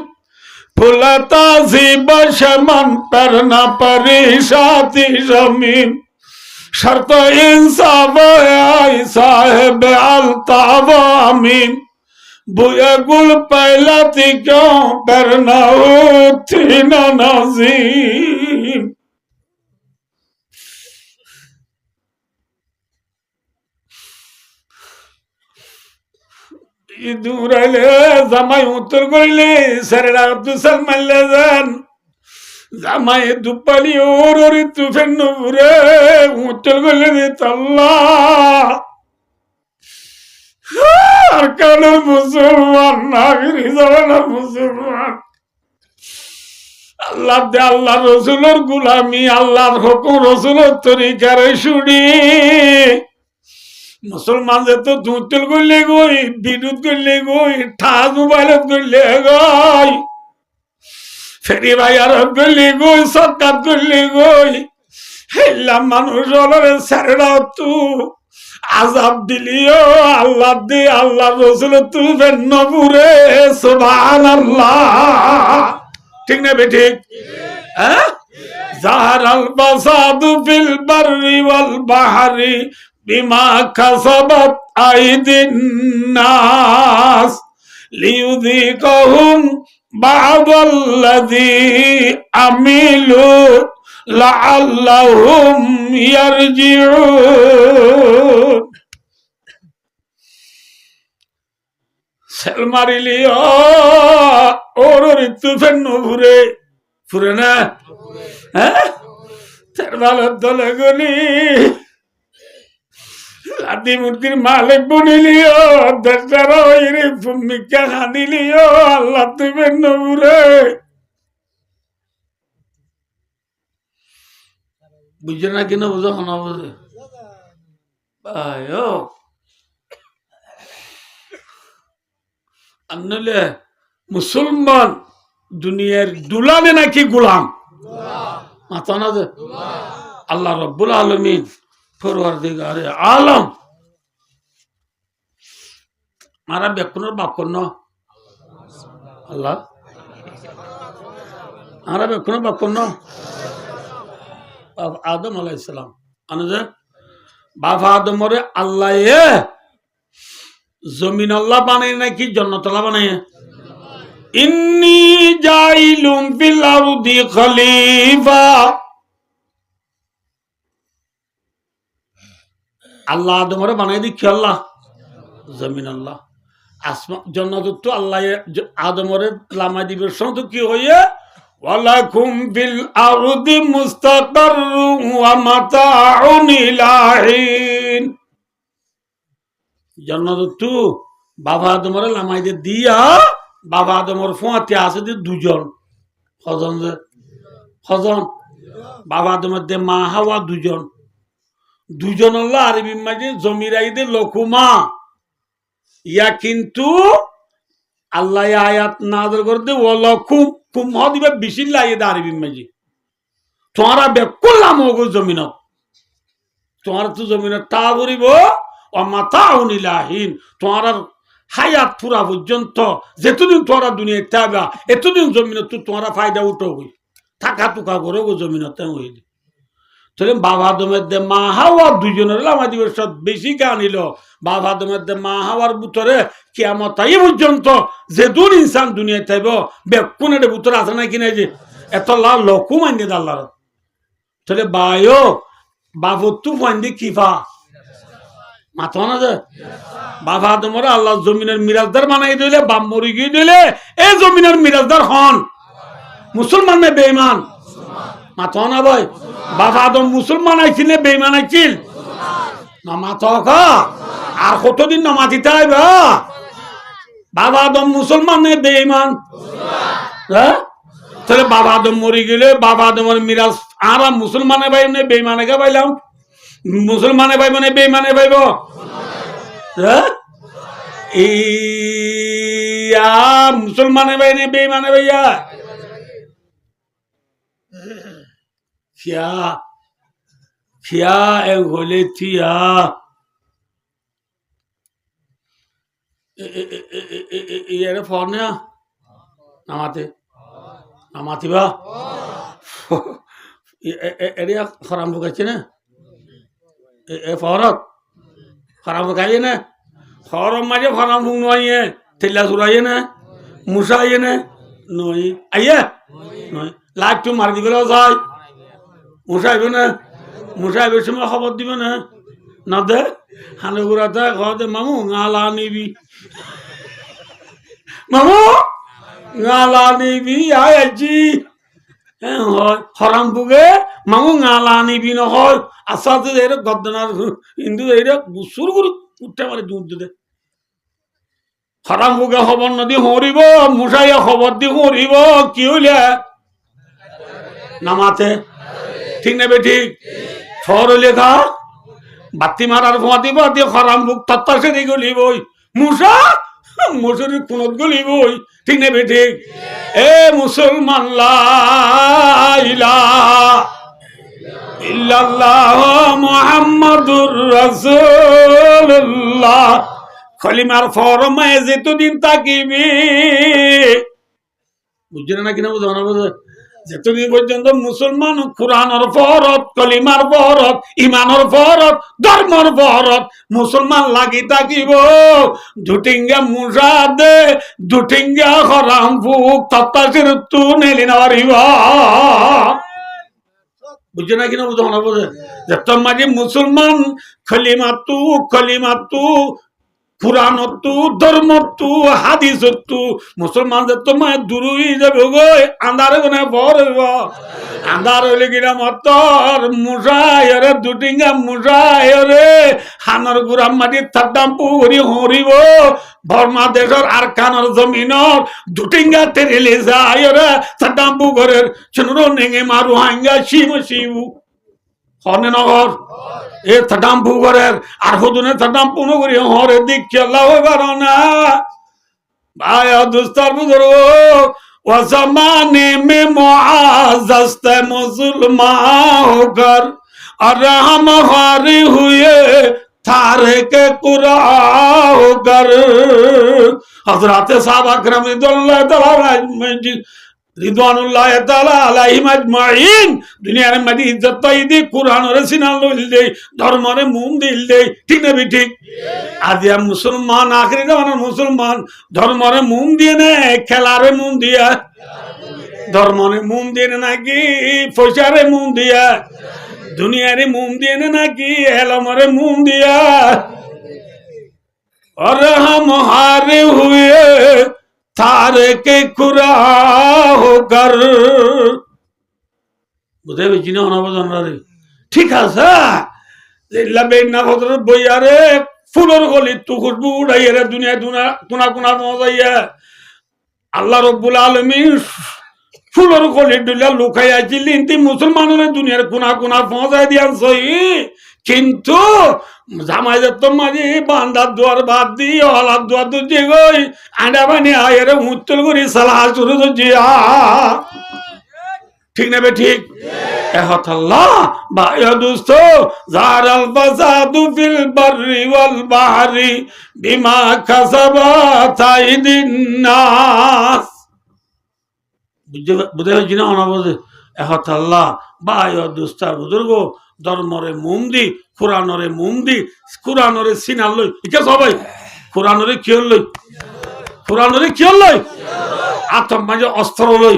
फुलता सी बशमन पर न परिशाती जमीन शर्त इंसाफ आई साहेब अल्ताफ अमीन बुया गुल पहला थी क्यों पर न थी न नजीम দূরাইলে জামাই উত্তর করলে স্যারেরা দুসাল মারলে যান জামাই দুপালি ওর তু ফেন ঘুরে উত্তর করলে আল্লাহ আর কেন মুসলমান নাগরি জামানার মুসলমান আল্লাহ দে আল্লাহ রসুলের গুলামি আল্লাহর হুকুম রসুলের তরিকারে শুনি মুসলমান যে তো দুতুল করলে গই বিদ্যুৎ করলে গই ঠাস মোবাইলত করলে গই ফেরি ভাই আর করলে গই সরকার করলে গই হেল্লা মানুষ হলরে স্যারেরা তু আজাব দিলিও আল্লাহ দে আল্লাহ রসুল তু নবুরে সুবহানাল্লাহ ঠিক না বেটি হ্যাঁ জাহারাল ফাসাদু ফিল বাররি ওয়াল বাহরি বিমা কাসাবাত আইদিন নাস লিইউযিকাহুম বা'দাল্লাযী আমিলু লাআল্লাহুম ইয়ারজিউন সেলমারিলিও ওর ঋতুফেন ঘুরে ফুরে না হ্যাঁ তার ভালো দলে গলি লাদি মুরগির মালিক বনিলিও দশটারা ওই রে ভূমিকা হানিলিও আল্লাহ তুমি নবুরে বুঝে না কিনা বুঝো না বুঝে আয়ো আনলে মুসলমান দুনিয়ার দুলানে নাকি গোলাম মাথা না যে আল্লাহ রব্বুল আলামিন পরওয়ারদিগারে আলম মারা বেকুনের বাপ কোন আল্লাহ মারা বেকুনের বাপ কোন আদম আলাইহিস সালাম আনজে বাপ আদমরে আল্লাহ জমিন আল্লাহ বানায় নাকি জান্নাত আল্লাহ বানায় ইন্নী জাইলুম ফিল আরদি খলিফা আল্লাহ আদমরে বানাই দিচ্ছি আল্লাহ জমিন আল্লাহ আসমা জান্নাত তো আল্লাহ আদমরে লামা দিবের সময় তো কি হইয়ে ওয়ালাকুম ফিল আরদি মুস্তাকাররুন ওয়া মাতাউন ইলা হিন জন্নতু বাবা আদমরে লামাইতে দিয়া বাবা আদমর ফোঁয়াতে আছে যে দুজন হজন হজন বাবা আদমের দে মা হাওয়া দুজন দুজন হল আরবি মাঝে জমিরাইদের লকুমা ইয়া কিন্তু আল্লাহ আয়াত নাযিল করতে ও লকুম কুম দিবে বিশিল্লাহ ইদা আরবি মাঝে তোমরা বেকুল্লাম ওগো জমিনত তোমার তো জমিনত তা বলিব অমাতাউনিলাহীন তোমার হায়াত পুরা পর্যন্ত যেতদিন তোরা দুনিয়ায় থাকবা এতদিন জমিনত তো তোমরা ফায়দা উঠো হই থাকা টুকা করো গো জমিনতে হইল তাহলে বাবা আদমের দে মা হাওয়া দুজনের আমাদের সব বেশি কানিল বাবা আদমের দে মা হাওয়ার ভিতরে কিয়ামত এই পর্যন্ত যে দুন ইনসান দুনিয়ায় থাকব বেকুনের ভিতরে আছে না কিনা যে এত লাভ লকু মাইনে দাল্লার তাহলে বায়ো বাবতু ফাইন্দি কিফা মাথা না যে বাবা আদমরা আল্লাহ জমিনের মিরাজদার বানাই দিলে বাপ মরি গিয়ে দিলে এই জমিনের মিরাজদার হন মুসলমান না বেঈমান মাথা না ভাই বাবা আদম মুসলমান আইছিল না বেঈমান আইছিল না মাথা আর কতদিন না মাতিতে আইবা বাবা আদম মুসলমান না বেঈমান হ্যাঁ তাহলে বাবা আদম মরি গেলে বাবা আদমের মিরাজ আর মুসলমানে ভাই না বেঈমানে কে পাইলাম মুসলমানে ভাই মানে বেঈমানে ভাইব হ্যাঁ ইয়া মুসলমানে ভাই না বেঈমানে ভাইয়া क्या गोले थिया ये फोन नामाते नामाती बा एरिया खराब हो गए ना ए फौरत खराब हो गए ना खराब मजे खराब हो नहीं है थिल्ला सुराइए ना मुसाइए ना नहीं आइए नहीं लाइक टू मार दी बेलो जाए मुसाइबे ना मुसाइबे समय खबर दिबे ना ना दे हाने गुराता कहते मामू गाला निबी मामू गाला निबी आय जी हराम बुगे मामू गाला निबी न হয় আসাতে এর গদ্দনার হিন্দু এর বুসুর গুরু উঠতে পারে দুধ দে হরাম বুগে খবর নদী হরিব মুসাইয়া খবর দি হরিব কি হইলে নামাতে ঠিক না বেঠিক ফর লেখা বাতি মারার ফোঁয়াতি বাতি খরাম বুক তত্তাসে দিয়ে গলি বই মুসা মুসুরি কুনত গলি বই ঠিক না বেঠিক এ মুসলমান লা ইলাহা ইল্লাল্লাহ মুহাম্মাদুর রাসূলুল্লাহ কলিমার ফরমায়ে যতদিন থাকিবি বুঝছেন না কিনা বুঝো না বুঝো যতদিন পর্যন্ত মুসলমান কুরআনের ফরজ কলিমার ফরজ ঈমানের ফরজ ধর্মের ফরজ মুসলমান লাগি থাকিব দুটিঙ্গা মুসা দে দুটিঙ্গা হরাম ফুক তত্তাসির তু নেলি নারিবা বুঝছে না কিনা বুঝো না বুঝে যত মাঝে মুসলমান কলিমাতু কুরআনতু ধর্মতু হাদিসতু মুসলমান যত মায় দূর হয়ে যাবে গো আন্ধারে কোনে বড় হইব আন্ধার হইলে কিনা মতর মুসায়রে দুটিঙ্গা মুসায়রে হানর গুরাম মাটি থাড্ডাম্পু হরি হরিব বর্মা দেশের আর কানর জমিনর দুটিঙ্গা তেরেলে যায়রে থাড্ডাম্পু ঘরের চুনরো নেঙে মারু হাঙ্গা শিব শিবু হনে নগর এ থাডাম্পু ঘরের আর হুদুনে থাডাম্পু নগরী হরে দিক চলা হইবার না ভাই দুস্তার বুজুর্গ ও জমানে মে মুআজ্জাজ মুসলমান হোকর আর हम हारे हुए थारे के कुरान होकर हजरत साहबा کرام রিদওয়ানুল্লাহ তাআলা আলাইহিম আজমাইন দুনিয়ার মধ্যে ইজ্জত পাইদি কুরআনের সিনাল লইল দেই ধর্মরে মুম দিল দেই ঠিক না ঠিক আজ আমরা মুসলমান আখরি জামানার মুসলমান ধর্মরে মুম দিয়ে না খেলারে মুম দিয়া ধর্মরে মুম দিয়ে নাকি পয়সারে মুম দিয়া দুনিয়ারে মুম দিয়ে নাকি এলমরে মুম দিয়া और हम हारे हुए थारे के कुरा होकर বুঝে বেশি না অনাবজন রে ঠিক আছে লবে না ভদ্র বইয়ারে ফুলের গলি তু খুশবু উড়াইয়া রে দুনিয়া দুনা কোনা কোনা মজাইয়া আল্লাহ রব্বুল আলামিন ফুলের গলি দুলা লুকাই আছিল ইন্তি মুসলমানের দুনিয়ার কোনা কোনা পৌঁছাই দিয়াছই কিন্তু জামাইজাত মাঝে বান্দার দুয়ার বাদ দি হলার দুয়ার দুজি গই আডা বানি আয়ের হুত্তল করি সালা শুরু জিয়া ঠিক না বে ঠিক এহতাল্লাহ বায়া দোস্ত জারাল ফাসাদু ফিল বাররি ওয়াল বাহরি বিমা কাসাবাত আইদিন নাস বুঝে হইছি না না বুঝে এহতাল্লাহ বায়া দোস্ত বুজুর্গ ধর্মরে মুমদি কোরআনরে মুমদি কোরআনরে সিনাল লই ঠিক আছে সবাই কোরআনরে কি লই কোরআনরে কি লই আতম মাঝে অস্ত্র লই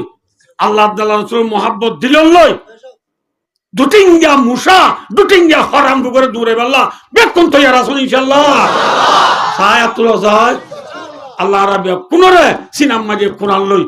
আল্লাহ তাআলা রাসূল মোহাব্বত দিল লই দুটিঙ্গা মুসা দুটিঙ্গা হারাম করে দূরে বেল্লা বেকুন তো ইয়া রাসূল ইনশাআল্লাহ সায়াতুল যায় আল্লাহ রাব্বিয়া কোনরে সিনাম মাঝে কোরআন লই